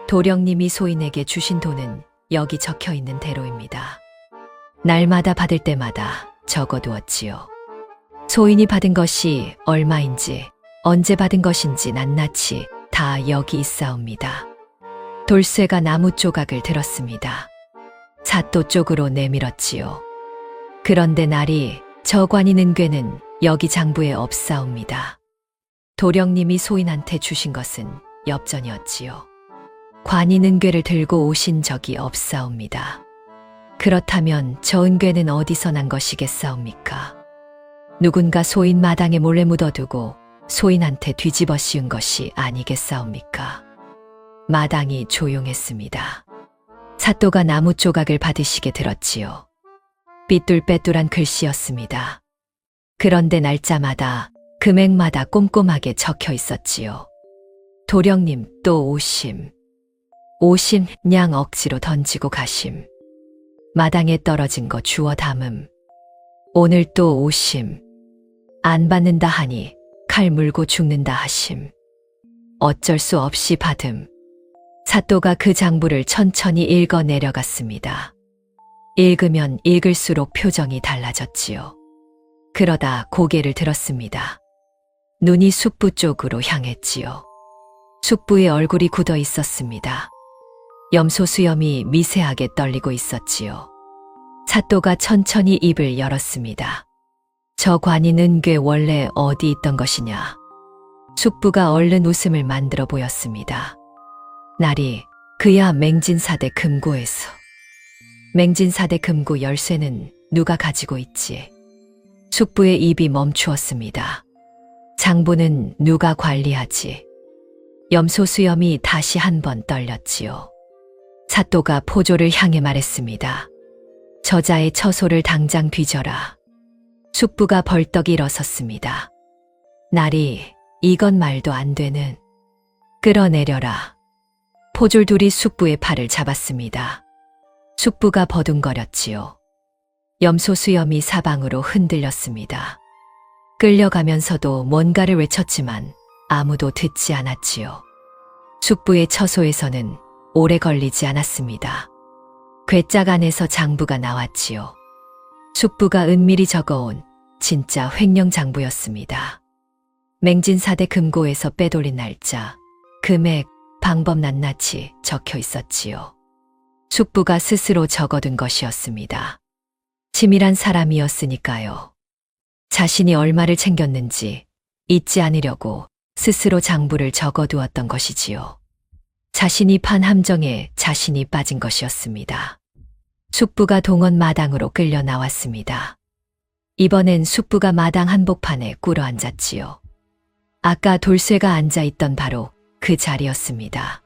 도령님이 소인에게 주신 돈은 여기 적혀 있는 대로입니다. 날마다 받을 때마다 적어두었지요. 소인이 받은 것이 얼마인지, 언제 받은 것인지 낱낱이 다 여기 있사옵니다. 돌쇠가 나무 조각을 들었습니다. 사또 쪽으로 내밀었지요. 그런데 날이 저 관인 은괴는 여기 장부에 없사옵니다. 도령님이 소인한테 주신 것은 엽전이었지요. 관인 은괴를 들고 오신 적이 없사옵니다. 그렇다면 저 은괴는 어디서 난 것이겠사옵니까? 누군가 소인 마당에 몰래 묻어두고 소인한테 뒤집어 씌운 것이 아니겠사옵니까? 마당이 조용했습니다. 사또가 나무 조각을 받으시게 들었지요. 삐뚤빼뚤한 글씨였습니다. 그런데 날짜마다 금액마다 꼼꼼하게 적혀 있었지요. 도령님 또 오심. 오심 냥 억지로 던지고 가심. 마당에 떨어진 거 주워 담음. 오늘 또 오심. 안 받는다 하니 칼 물고 죽는다 하심. 어쩔 수 없이 받음. 사또가 그 장부를 천천히 읽어 내려갔습니다. 읽으면 읽을수록 표정이 달라졌지요. 그러다 고개를 들었습니다. 눈이 숙부 쪽으로 향했지요. 숙부의 얼굴이 굳어 있었습니다. 염소 수염이 미세하게 떨리고 있었지요. 사또가 천천히 입을 열었습니다. 저 관인 은괴 원래 어디 있던 것이냐? 숙부가 얼른 웃음을 만들어 보였습니다. 날이 그야 맹진사대 금고에서. 맹진사대 금고 열쇠는 누가 가지고 있지? 숙부의 입이 멈추었습니다. 장부는 누가 관리하지? 염소 수염이 다시 한 번 떨렸지요. 사또가 포졸을 향해 말했습니다. 저자의 처소를 당장 뒤져라. 숙부가 벌떡 일어섰습니다. 날이 이건 말도 안 되는. 끌어내려라. 포졸 둘이 숙부의 팔을 잡았습니다. 숙부가 버둥거렸지요. 염소 수염이 사방으로 흔들렸습니다. 끌려가면서도 뭔가를 외쳤지만 아무도 듣지 않았지요. 숙부의 처소에서는 오래 걸리지 않았습니다. 괴짝 안에서 장부가 나왔지요. 숙부가 은밀히 적어온 진짜 횡령 장부였습니다. 맹진사대 금고에서 빼돌린 날짜, 금액, 방법 낱낱이 적혀 있었지요. 숙부가 스스로 적어둔 것이었습니다. 치밀한 사람이었으니까요. 자신이 얼마를 챙겼는지 잊지 않으려고 스스로 장부를 적어두었던 것이지요. 자신이 판 함정에 자신이 빠진 것이었습니다. 숙부가 동원 마당으로 끌려 나왔습니다. 이번엔 숙부가 마당 한복판에 꿇어 앉았지요. 아까 돌쇠가 앉아있던 바로 그 자리였습니다.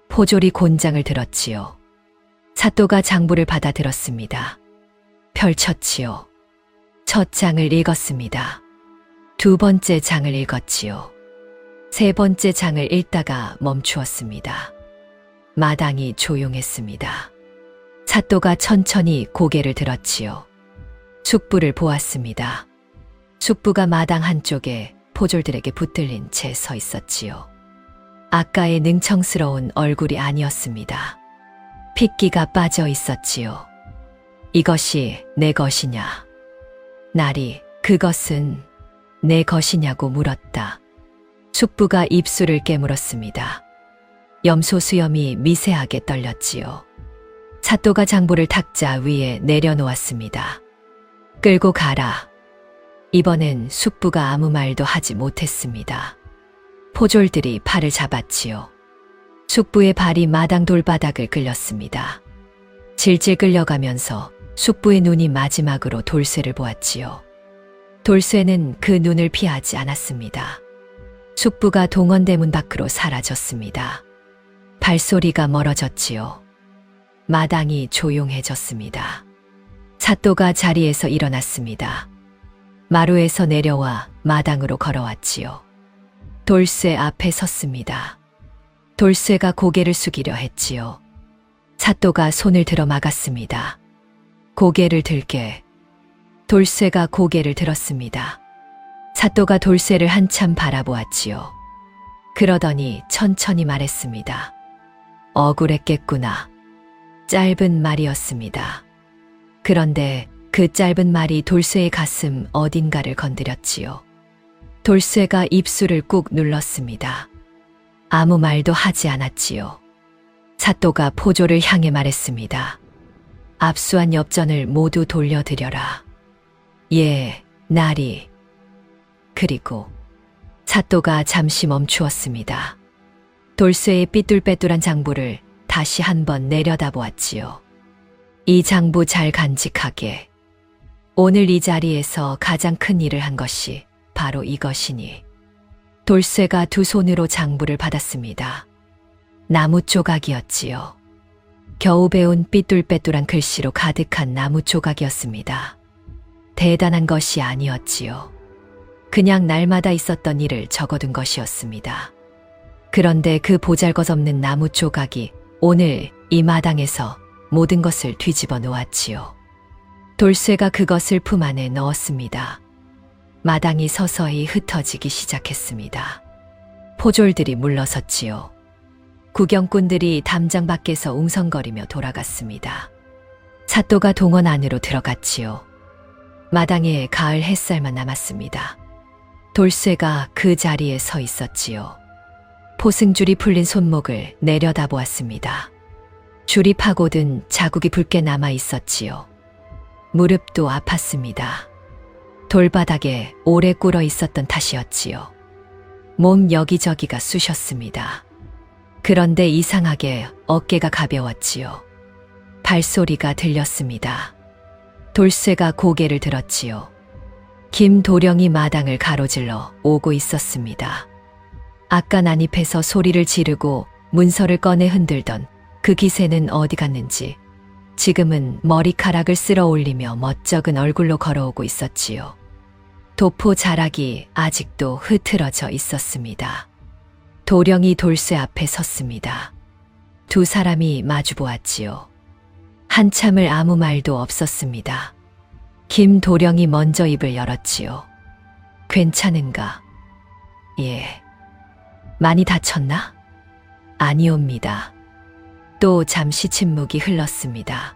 포졸이 곤장을 들었지요. 사또가 장부를 받아 들었습니다. 펼쳤지요. 첫 장을 읽었습니다. 두 번째 장을 읽었지요. 세 번째 장을 읽다가 멈추었습니다. 마당이 조용했습니다. 사또가 천천히 고개를 들었지요. 숙부를 보았습니다. 숙부가 마당 한쪽에 포졸들에게 붙들린 채 서 있었지요. 아까의 능청스러운 얼굴이 아니었습니다. 핏기가 빠져 있었지요. 이것이 내 것이냐? 날이 그것은 내 것이냐고 물었다. 숙부가 입술을 깨물었습니다. 염소 수염이 미세하게 떨렸지요. 사또가 장부를 탁자 위에 내려놓았습니다. 끌고 가라. 이번엔 숙부가 아무 말도 하지 못했습니다. 포졸들이 팔을 잡았지요. 숙부의 발이 마당 돌바닥을 끌렸습니다. 질질 끌려가면서 숙부의 눈이 마지막으로 돌쇠를 보았지요. 돌쇠는 그 눈을 피하지 않았습니다. 숙부가 동원대문 밖으로 사라졌습니다. 발소리가 멀어졌지요. 마당이 조용해졌습니다. 사또가 자리에서 일어났습니다. 마루에서 내려와 마당으로 걸어왔지요. 돌쇠 앞에 섰습니다. 돌쇠가 고개를 숙이려 했지요. 사또가 손을 들어 막았습니다. 고개를 들게. 돌쇠가 고개를 들었습니다. 사또가 돌쇠를 한참 바라보았지요. 그러더니 천천히 말했습니다. 억울했겠구나. 짧은 말이었습니다. 그런데 그 짧은 말이 돌쇠의 가슴 어딘가를 건드렸지요. 돌쇠가 입술을 꾹 눌렀습니다. 아무 말도 하지 않았지요. 사또가 포졸을 향해 말했습니다. 압수한 엽전을 모두 돌려드려라. 예, 나리. 그리고 사또가 잠시 멈추었습니다. 돌쇠의 삐뚤빼뚤한 장부를 다시 한번 내려다보았지요. 이 장부 잘 간직하게. 오늘 이 자리에서 가장 큰 일을 한 것이 바로 이것이니. 돌쇠가 두 손으로 장부를 받았습니다. 나무 조각이었지요. 겨우 배운 삐뚤빼뚤한 글씨로 가득한 나무 조각이었습니다. 대단한 것이 아니었지요. 그냥 날마다 있었던 일을 적어둔 것이었습니다. 그런데 그 보잘것없는 나무 조각이 오늘 이 마당에서 모든 것을 뒤집어 놓았지요. 돌쇠가 그것을 품 안에 넣었습니다. 마당이 서서히 흩어지기 시작했습니다. 포졸들이 물러섰지요. 구경꾼들이 담장 밖에서 웅성거리며 돌아갔습니다. 사또가 동원 안으로 들어갔지요. 마당에 가을 햇살만 남았습니다. 돌쇠가 그 자리에 서 있었지요. 포승줄이 풀린 손목을 내려다보았습니다. 줄이 파고든 자국이 붉게 남아 있었지요. 무릎도 아팠습니다. 돌바닥에 오래 꿇어 있었던 탓이었지요. 몸 여기저기가 쑤셨습니다. 그런데 이상하게 어깨가 가벼웠지요. 발소리가 들렸습니다. 돌쇠가 고개를 들었지요. 김도령이 마당을 가로질러 오고 있었습니다. 아까 난입해서 소리를 지르고 문서를 꺼내 흔들던 그 기세는 어디 갔는지 지금은 머리카락을 쓸어 올리며 멋쩍은 얼굴로 걸어오고 있었지요. 도포 자락이 아직도 흐트러져 있었습니다. 도령이 돌쇠 앞에 섰습니다. 두 사람이 마주 보았지요. 한참을 아무 말도 없었습니다. 김도령이 먼저 입을 열었지요. 괜찮은가? 예. 많이 다쳤나? 아니옵니다. 또 잠시 침묵이 흘렀습니다.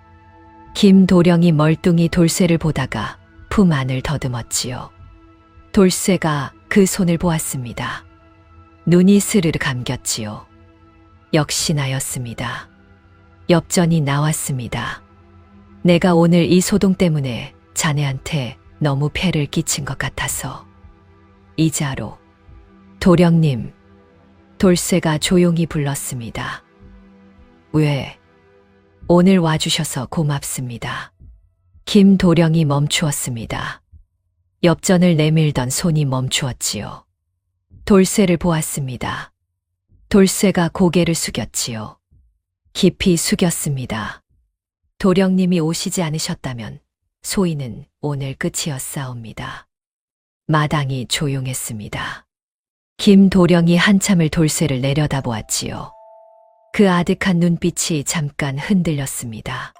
김도령이 멀뚱히 돌쇠를 보다가 품 안을 더듬었지요. 돌쇠가 그 손을 보았습니다. 눈이 스르르 감겼지요. 역시 나였습니다. 엽전이 나왔습니다. 내가 오늘 이 소동 때문에 자네한테 너무 폐를 끼친 것 같아서. 이자로. 도령님. 돌쇠가 조용히 불렀습니다. 왜? 오늘 와주셔서 고맙습니다. 김도령이 멈추었습니다. 엽전을 내밀던 손이 멈추었지요. 돌쇠를 보았습니다. 돌쇠가 고개를 숙였지요. 깊이 숙였습니다. 도령님이 오시지 않으셨다면 소인은 오늘 끝이었사옵니다. 마당이 조용했습니다. 김도령이 한참을 돌쇠를 내려다보았지요. 그 아득한 눈빛이 잠깐 흔들렸습니다.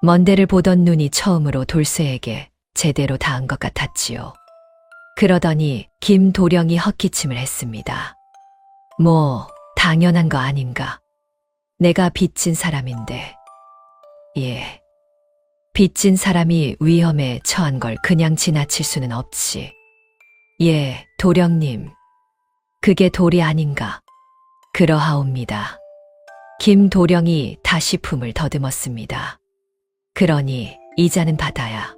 먼 데를 보던 눈이 처음으로 돌쇠에게 제대로 닿은 것 같았지요. 그러더니 김도령이 헛기침을 했습니다. 뭐 당연한 거 아닌가. 내가 빚진 사람인데. 예. 빚진 사람이 위험에 처한 걸 그냥 지나칠 수는 없지. 예, 도령님. 그게 도리 아닌가. 그러하옵니다. 김도령이 다시 품을 더듬었습니다. 그러니 이자는 받아야.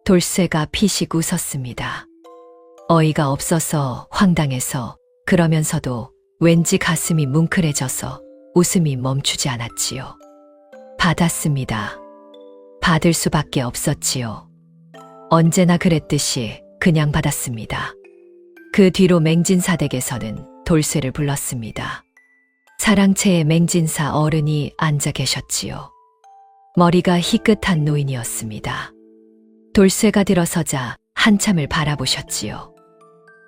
돌쇠가 피식 웃었습니다. 어이가 없어서 황당해서 그러면서도 왠지 가슴이 뭉클해져서 웃음이 멈추지 않았지요. 받았습니다. 받을 수밖에 없었지요. 언제나 그랬듯이 그냥 받았습니다. 그 뒤로 맹진사 댁에서는 돌쇠를 불렀습니다. 사랑채에 맹진사 어른이 앉아 계셨지요. 머리가 희끗한 노인이었습니다. 돌쇠가 들어서자 한참을 바라보셨지요.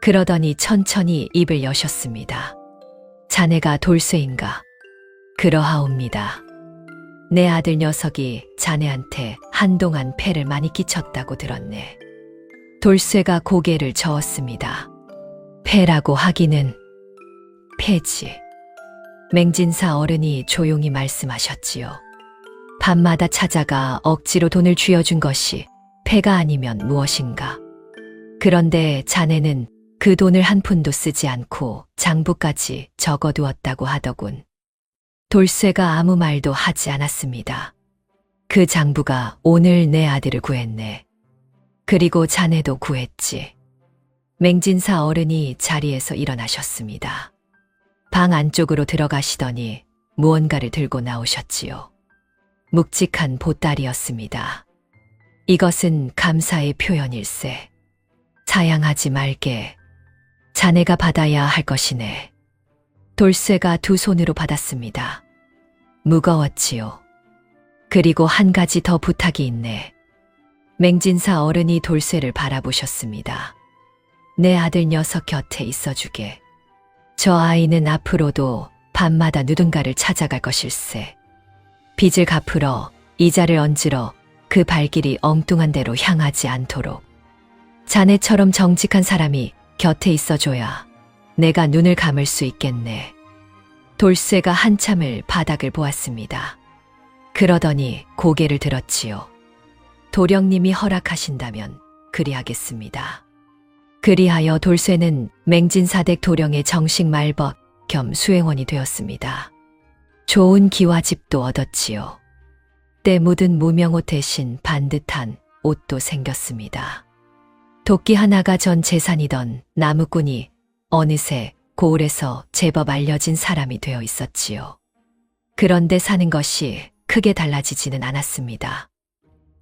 그러더니 천천히 입을 여셨습니다. 자네가 돌쇠인가? 그러하옵니다. 내 아들 녀석이 자네한테 한동안 폐를 많이 끼쳤다고 들었네. 돌쇠가 고개를 저었습니다. 폐라고 하기는 폐지. 맹진사 어른이 조용히 말씀하셨지요. 밤마다 찾아가 억지로 돈을 쥐어준 것이 폐가 아니면 무엇인가. 그런데 자네는 그 돈을 한 푼도 쓰지 않고 장부까지 적어두었다고 하더군. 돌쇠가 아무 말도 하지 않았습니다. 그 장부가 오늘 내 아들을 구했네. 그리고 자네도 구했지. 맹진사 어른이 자리에서 일어나셨습니다. 방 안쪽으로 들어가시더니 무언가를 들고 나오셨지요. 묵직한 보따리였습니다. 이것은 감사의 표현일세. 사양하지 말게. 자네가 받아야 할 것이네. 돌쇠가 두 손으로 받았습니다. 무거웠지요. 그리고 한 가지 더 부탁이 있네. 맹진사 어른이 돌쇠를 바라보셨습니다. 내 아들 녀석 곁에 있어주게. 저 아이는 앞으로도 밤마다 누군가를 찾아갈 것일세. 빚을 갚으러 이자를 얹으러 그 발길이 엉뚱한 데로 향하지 않도록. 자네처럼 정직한 사람이 곁에 있어줘야 내가 눈을 감을 수 있겠네. 돌쇠가 한참을 바닥을 보았습니다. 그러더니 고개를 들었지요. 도령님이 허락하신다면 그리하겠습니다. 그리하여 돌쇠는 맹진사댁 도령의 정식 말벗 겸 수행원이 되었습니다. 좋은 기와집도 얻었지요. 때 묻은 무명옷 대신 반듯한 옷도 생겼습니다. 도끼 하나가 전 재산이던 나무꾼이 어느새 고을에서 제법 알려진 사람이 되어 있었지요. 그런데 사는 것이 크게 달라지지는 않았습니다.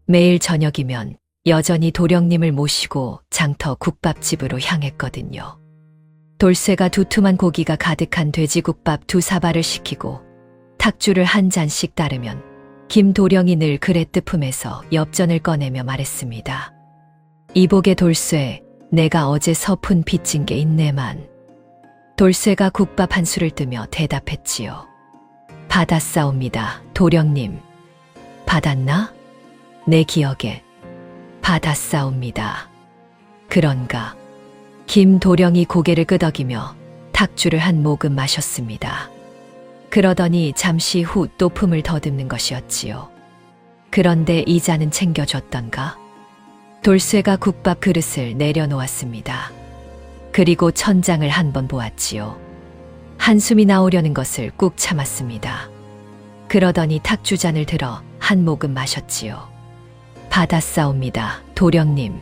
매일 저녁이면 여전히 도령님을 모시고 장터 국밥집으로 향했거든요. 돌쇠가 두툼한 고기가 가득한 돼지국밥 두 사발을 시키고 탁주를 한 잔씩 따르면 김도령이 늘 그릇 품에서 엽전을 꺼내며 말했습니다. 이복의 돌쇠, 내가 어제 서푼 빚진 게 있네만. 돌쇠가 국밥 한 술을 뜨며 대답했지요. 받았사옵니다, 도령님. 받았나? 내 기억에. 받았사옵니다. 그런가. 김도령이 고개를 끄덕이며 탁주를 한 모금 마셨습니다. 그러더니 잠시 후 또 품을 더듬는 것이었지요. 그런데 이자는 챙겨줬던가? 돌쇠가 국밥 그릇을 내려놓았습니다. 그리고 천장을 한번 보았지요. 한숨이 나오려는 것을 꾹 참았습니다. 그러더니 탁주잔을 들어 한 모금 마셨지요. 받았사옵니다, 도령님.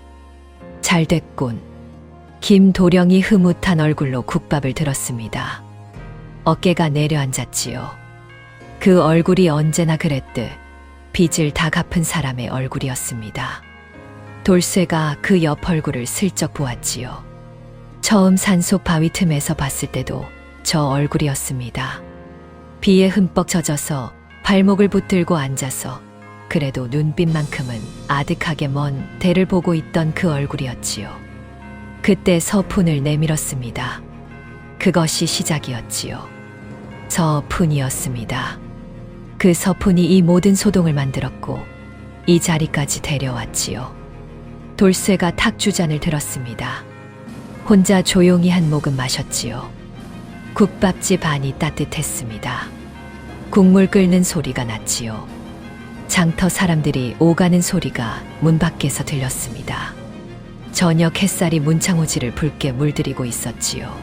잘됐군. 김도령이 흐뭇한 얼굴로 국밥을 들었습니다. 어깨가 내려앉았지요. 그 얼굴이 언제나 그랬듯 빚을 다 갚은 사람의 얼굴이었습니다. 돌쇠가 그 옆 얼굴을 슬쩍 보았지요. 처음 산속 바위 틈에서 봤을 때도 저 얼굴이었습니다. 비에 흠뻑 젖어서 발목을 붙들고 앉아서 그래도 눈빛만큼은 아득하게 먼 대를 보고 있던 그 얼굴이었지요. 그때 서푼을 내밀었습니다. 그것이 시작이었지요. 서푼이었습니다. 그 서푼이 이 모든 소동을 만들었고 이 자리까지 데려왔지요. 돌쇠가 탁주잔을 들었습니다. 혼자 조용히 한 모금 마셨지요. 국밥집 안이 따뜻했습니다. 국물 끓는 소리가 났지요. 장터 사람들이 오가는 소리가 문 밖에서 들렸습니다. 저녁 햇살이 문창호지를 붉게 물들이고 있었지요.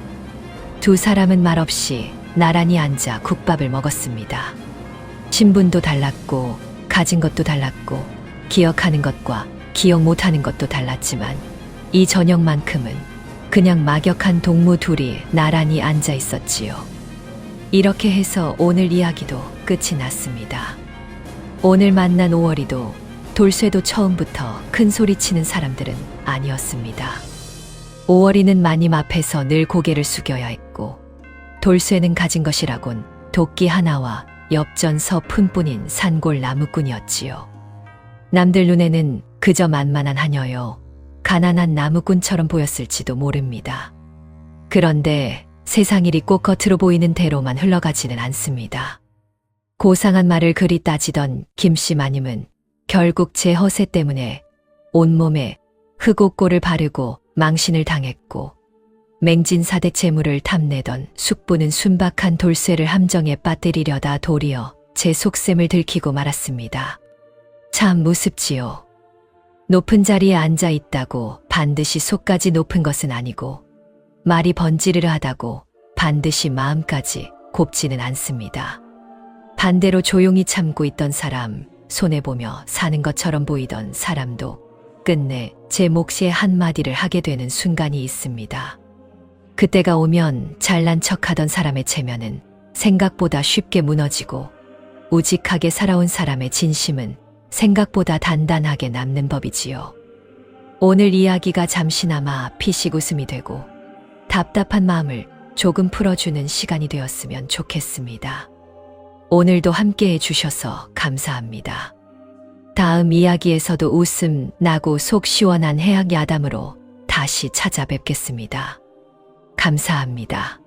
두 사람은 말없이 나란히 앉아 국밥을 먹었습니다. 신분도 달랐고 가진 것도 달랐고 기억하는 것과 기억 못하는 것도 달랐지만 이 저녁만큼은 그냥 막역한 동무 둘이 나란히 앉아 있었지요. 이렇게 해서 오늘 이야기도 끝이 났습니다. 오늘 만난 오월이도 돌쇠도 처음부터 큰 소리 치는 사람들은 아니었습니다. 오월이는 마님 앞에서 늘 고개를 숙여야 했고 돌쇠는 가진 것이라곤 도끼 하나와 엽전 서푼뿐인 산골 나무꾼이었지요. 남들 눈에는 그저 만만한 하녀요, 가난한 나무꾼처럼 보였을지도 모릅니다. 그런데 세상 일이 꼭 겉으로 보이는 대로만 흘러가지는 않습니다. 고상한 말을 그리 따지던 김씨 마님은 결국 제 허세 때문에 온몸에 흑옥고를 바르고 망신을 당했고 맹진사대 재물을 탐내던 숙부는 순박한 돌쇠를 함정에 빠뜨리려다 도리어 제 속셈을 들키고 말았습니다. 참 무습지요. 높은 자리에 앉아 있다고 반드시 속까지 높은 것은 아니고 말이 번지르르 하다고 반드시 마음까지 곱지는 않습니다. 반대로 조용히 참고 있던 사람, 손해보며 사는 것처럼 보이던 사람도 끝내 제 몫의 한마디를 하게 되는 순간이 있습니다. 그때가 오면 잘난 척하던 사람의 체면은 생각보다 쉽게 무너지고 우직하게 살아온 사람의 진심은 생각보다 단단하게 남는 법이지요. 오늘 이야기가 잠시나마 피식 웃음이 되고 답답한 마음을 조금 풀어주는 시간이 되었으면 좋겠습니다. 오늘도 함께해 주셔서 감사합니다. 다음 이야기에서도 웃음 나고 속 시원한 해학 야담으로 다시 찾아뵙겠습니다. 감사합니다.